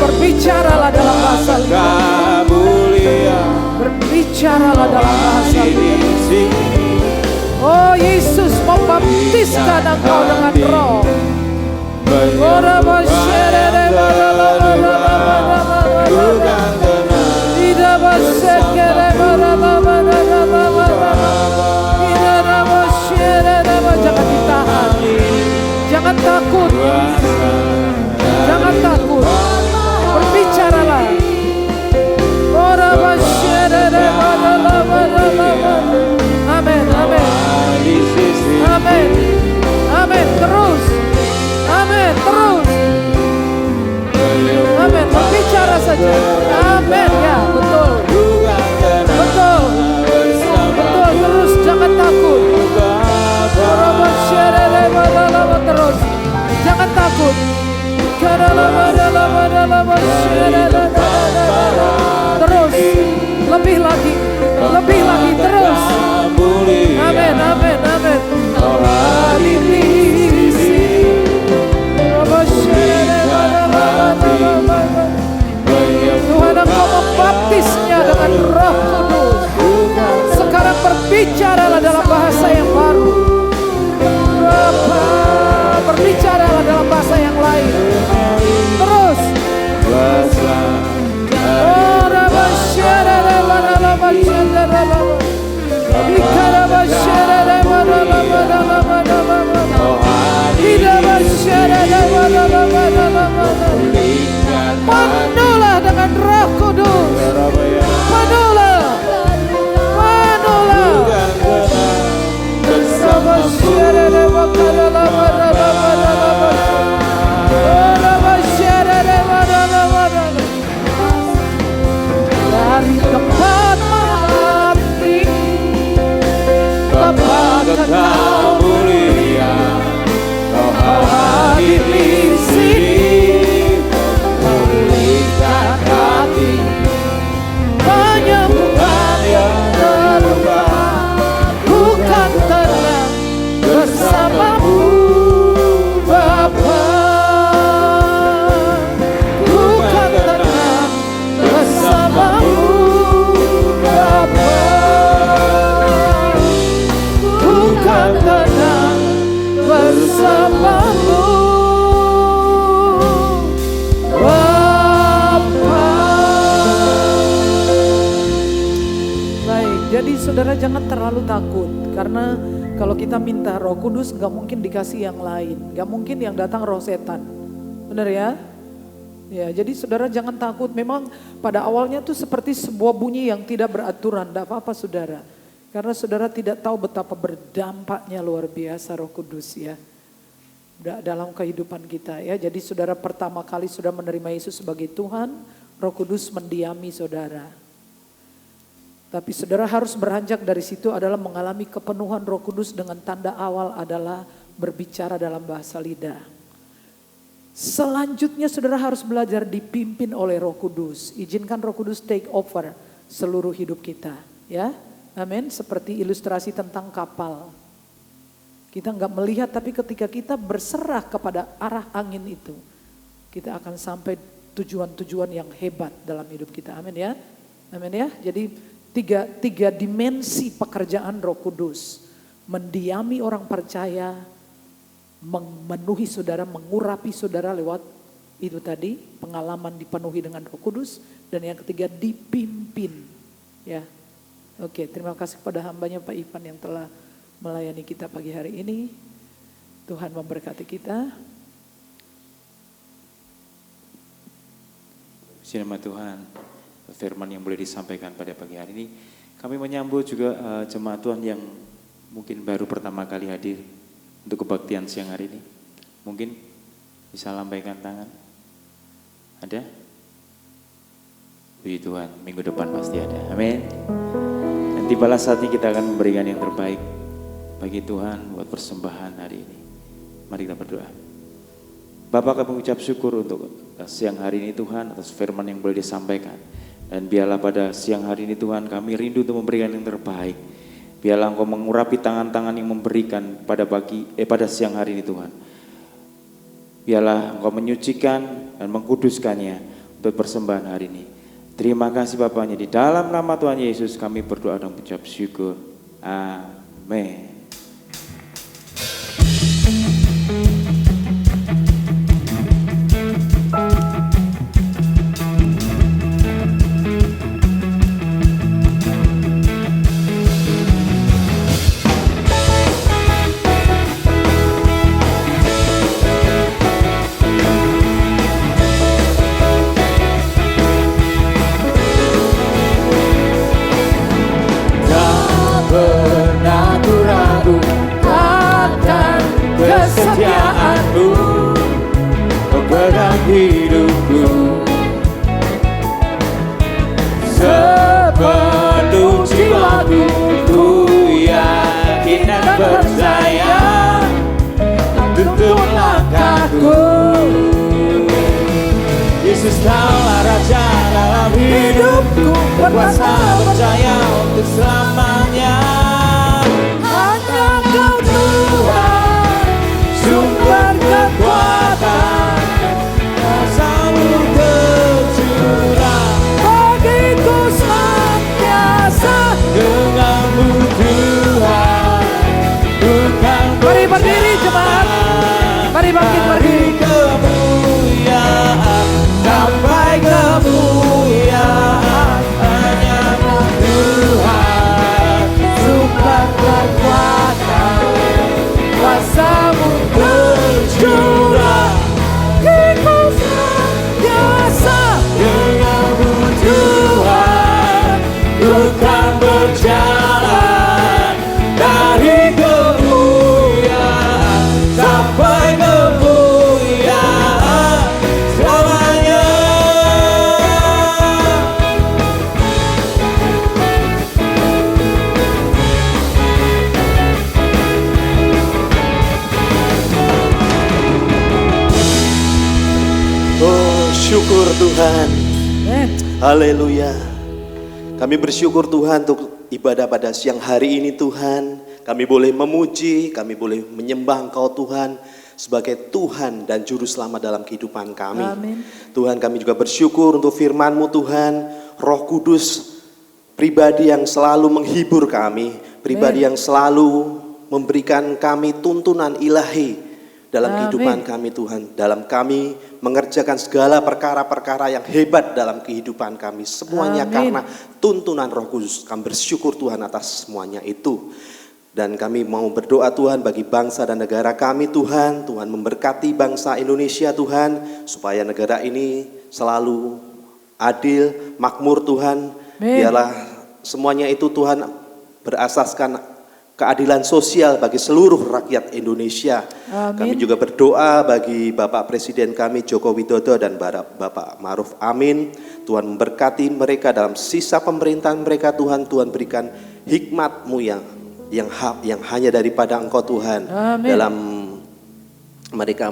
Berbicaralah dalam bahasa mulia. Berbicaralah dalam bahasa mulia. Oh Yesus, membaptiskan Engkau dengan Roh. Jangan ditahan, jangan takut, jangan takut. Berbicaralah. Amin, amin, amin, amin. Terus, amin, terus, amin. Berbicara saja. Amin, ya, betul, betul, betul. Terus, jangan takut. Terus, jangan takut. Terus, lebih lagi, terus. Amin, amin, amin. Tuhan, Engkau membaptisnya dengan Roh Kudus. Sekarang berbicaralah dalam bahasa yang baru. Berbicaralah dalam bahasa yang lain. Terus. Penuhlah dengan Roh Kudus. Penuhlah. Dari tempat mati, Bapa kekal mulia, Kau hadir di sini, memulihkan hati, menyembuhkan yang terluka. Bukan tenang bersamamu, Bapa. Bukan tenang bersamamu, Bapa. Bukan tenang bersamamu, Bapa. Baik, jadi saudara jangan terlalu takut. Karena kalau kita minta Roh Kudus gak mungkin dikasih yang lain. Gak mungkin yang datang roh setan. Benar ya? Ya, jadi saudara jangan takut. Memang pada awalnya tuh seperti sebuah bunyi yang tidak beraturan. Tidak apa-apa saudara. Karena saudara tidak tahu betapa berdampaknya luar biasa Roh Kudus ya. Dalam kehidupan kita ya. Jadi saudara pertama kali sudah menerima Yesus sebagai Tuhan. Roh Kudus mendiami saudara. Tapi saudara harus beranjak dari situ adalah mengalami kepenuhan Roh Kudus dengan tanda awal adalah berbicara dalam bahasa lidah. Selanjutnya saudara harus belajar dipimpin oleh Roh Kudus. Izinkan Roh Kudus take over seluruh hidup kita. Ya, amin. Seperti ilustrasi tentang kapal. Kita nggak melihat tapi ketika kita berserah kepada arah angin itu. Kita akan sampai tujuan-tujuan yang hebat dalam hidup kita. Amin ya. Amin ya. Jadi tiga dimensi pekerjaan Roh Kudus. Mendiami orang percaya. Memenuhi saudara, mengurapi saudara lewat itu tadi, pengalaman dipenuhi dengan Roh Kudus, dan yang ketiga dipimpin. Ya, oke, terima kasih kepada hambanya Pak Ivan yang telah melayani kita pagi hari ini. Tuhan memberkati kita. Nama Tuhan, firman yang boleh disampaikan pada pagi hari ini. Kami menyambut juga jemaat Tuhan yang mungkin baru pertama kali hadir untuk kebaktian siang hari ini. Mungkin bisa lambaikan tangan. Ada? Puji Tuhan, minggu depan pasti ada. Amin. Dan tibalah saatnya kita akan memberikan yang terbaik bagi Tuhan buat persembahan hari ini. Mari kita berdoa. Bapak, kami mengucap syukur untuk siang hari ini Tuhan atas firman yang boleh disampaikan. Dan biarlah pada siang hari ini Tuhan kami rindu untuk memberikan yang terbaik. Biarlah Engkau mengurapi tangan-tangan yang memberikan pada siang hari ini Tuhan. Biarlah Engkau menyucikan dan mengkuduskannya untuk persembahan hari ini. Terima kasih Bapaknya, di dalam nama Tuhan Yesus kami berdoa dan mengucap syukur. Amin. Hidupku sepenuh jiwaku, ku yakin dan percaya tuntun langkahku. Yesus kaulah Raja dalam hidupku, berkuasa percaya untuk selamanya. Hanya Kau Tuhan, sumber kekuatan. Mari berdiri jemaat, mari bangkit berdiri. Kemuliaan sampai kemuliaan hanya Tuhan, sumber kekuatan, kuasa-Mu tercurah, Engkau biasa denganmu Tuhan, ku kan berjalan dari sampai kemuliaan selamanya. Oh, syukur Tuhan. Haleluya. Kami bersyukur Tuhan untuk ibadah pada siang hari ini Tuhan. Kami boleh memuji, kami boleh menyembah Engkau Tuhan sebagai Tuhan dan Juru Selamat dalam kehidupan kami. Amin. Tuhan, kami juga bersyukur untuk firman-Mu Tuhan, Roh Kudus, pribadi yang selalu menghibur kami, pribadi yang selalu memberikan kami tuntunan ilahi dalam kehidupan kami Tuhan. Dalam kami mengerjakan segala perkara-perkara yang hebat dalam kehidupan kami. Semuanya karena tuntunan Roh Kudus. Kami bersyukur Tuhan atas semuanya itu. Dan kami mau berdoa Tuhan bagi bangsa dan negara kami Tuhan. Tuhan memberkati bangsa Indonesia Tuhan. Supaya negara ini selalu adil, makmur Tuhan. Biarlah semuanya itu Tuhan berasaskan keadilan sosial bagi seluruh rakyat Indonesia. Kami juga berdoa bagi Bapak Presiden kami Joko Widodo dan Bapak Ma'ruf Amin. Tuhan memberkati mereka dalam sisa pemerintahan mereka Tuhan. Tuhan berikan hikmat-Mu yang hanya daripada Engkau Tuhan. Amin. Dalam mereka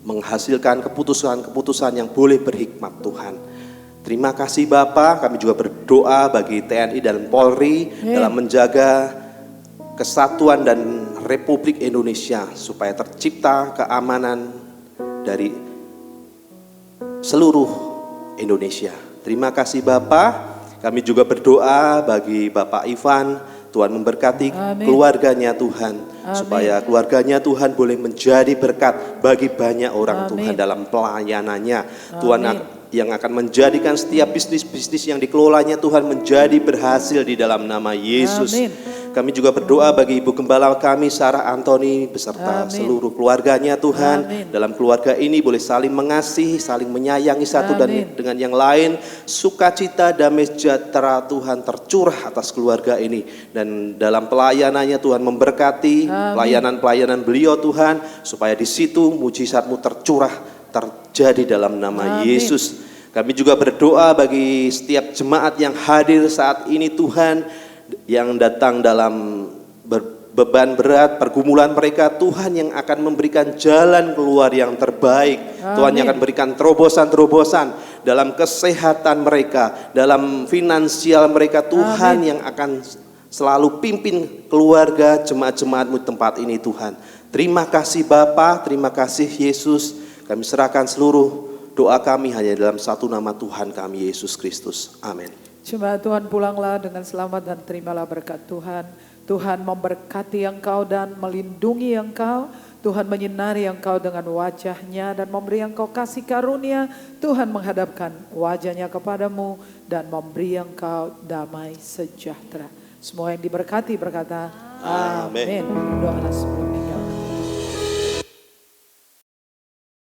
menghasilkan keputusan-keputusan yang boleh berhikmat Tuhan. Terima kasih Bapak, kami juga berdoa bagi TNI dan Polri dalam menjaga kesatuan dan Republik Indonesia supaya tercipta keamanan dari seluruh Indonesia. Terima kasih Bapak. Kami juga berdoa bagi Bapak Ivan, Tuhan memberkati keluarganya Tuhan, supaya keluarganya Tuhan boleh menjadi berkat bagi banyak orang Tuhan dalam pelayanannya. Tuhan yang akan menjadikan setiap bisnis-bisnis yang dikelolanya Tuhan menjadi berhasil di dalam nama Yesus. Kami juga berdoa bagi Ibu Gembala kami Sarah Antoni beserta seluruh keluarganya Tuhan. Dalam keluarga ini boleh saling mengasihi, saling menyayangi satu dan dengan yang lain. Sukacita, damai sejahtera Tuhan tercurah atas keluarga ini. Dan dalam pelayanannya Tuhan memberkati pelayanan-pelayanan beliau Tuhan. Supaya di situ mujizat-Mu terjadi dalam nama Yesus. Kami juga berdoa bagi setiap jemaat yang hadir saat ini Tuhan, yang datang dalam beban berat, pergumulan mereka, Tuhan yang akan memberikan jalan keluar yang terbaik. Tuhan yang akan berikan terobosan-terobosan dalam kesehatan mereka, dalam finansial mereka. Tuhan yang akan selalu pimpin keluarga jemaat-jemaat-Mu tempat ini Tuhan. Terima kasih Bapa, terima kasih Yesus. Kami serahkan seluruh doa kami hanya dalam satu nama Tuhan kami, Yesus Kristus. Amin. Jemaat Tuhan pulanglah dengan selamat dan terimalah berkat Tuhan. Tuhan memberkati engkau dan melindungi engkau. Tuhan menyinari engkau dengan wajahnya dan memberi engkau kasih karunia. Tuhan menghadapkan wajahnya kepadamu dan memberi engkau damai sejahtera. Semua yang diberkati berkata amin. Doa sebelumnya.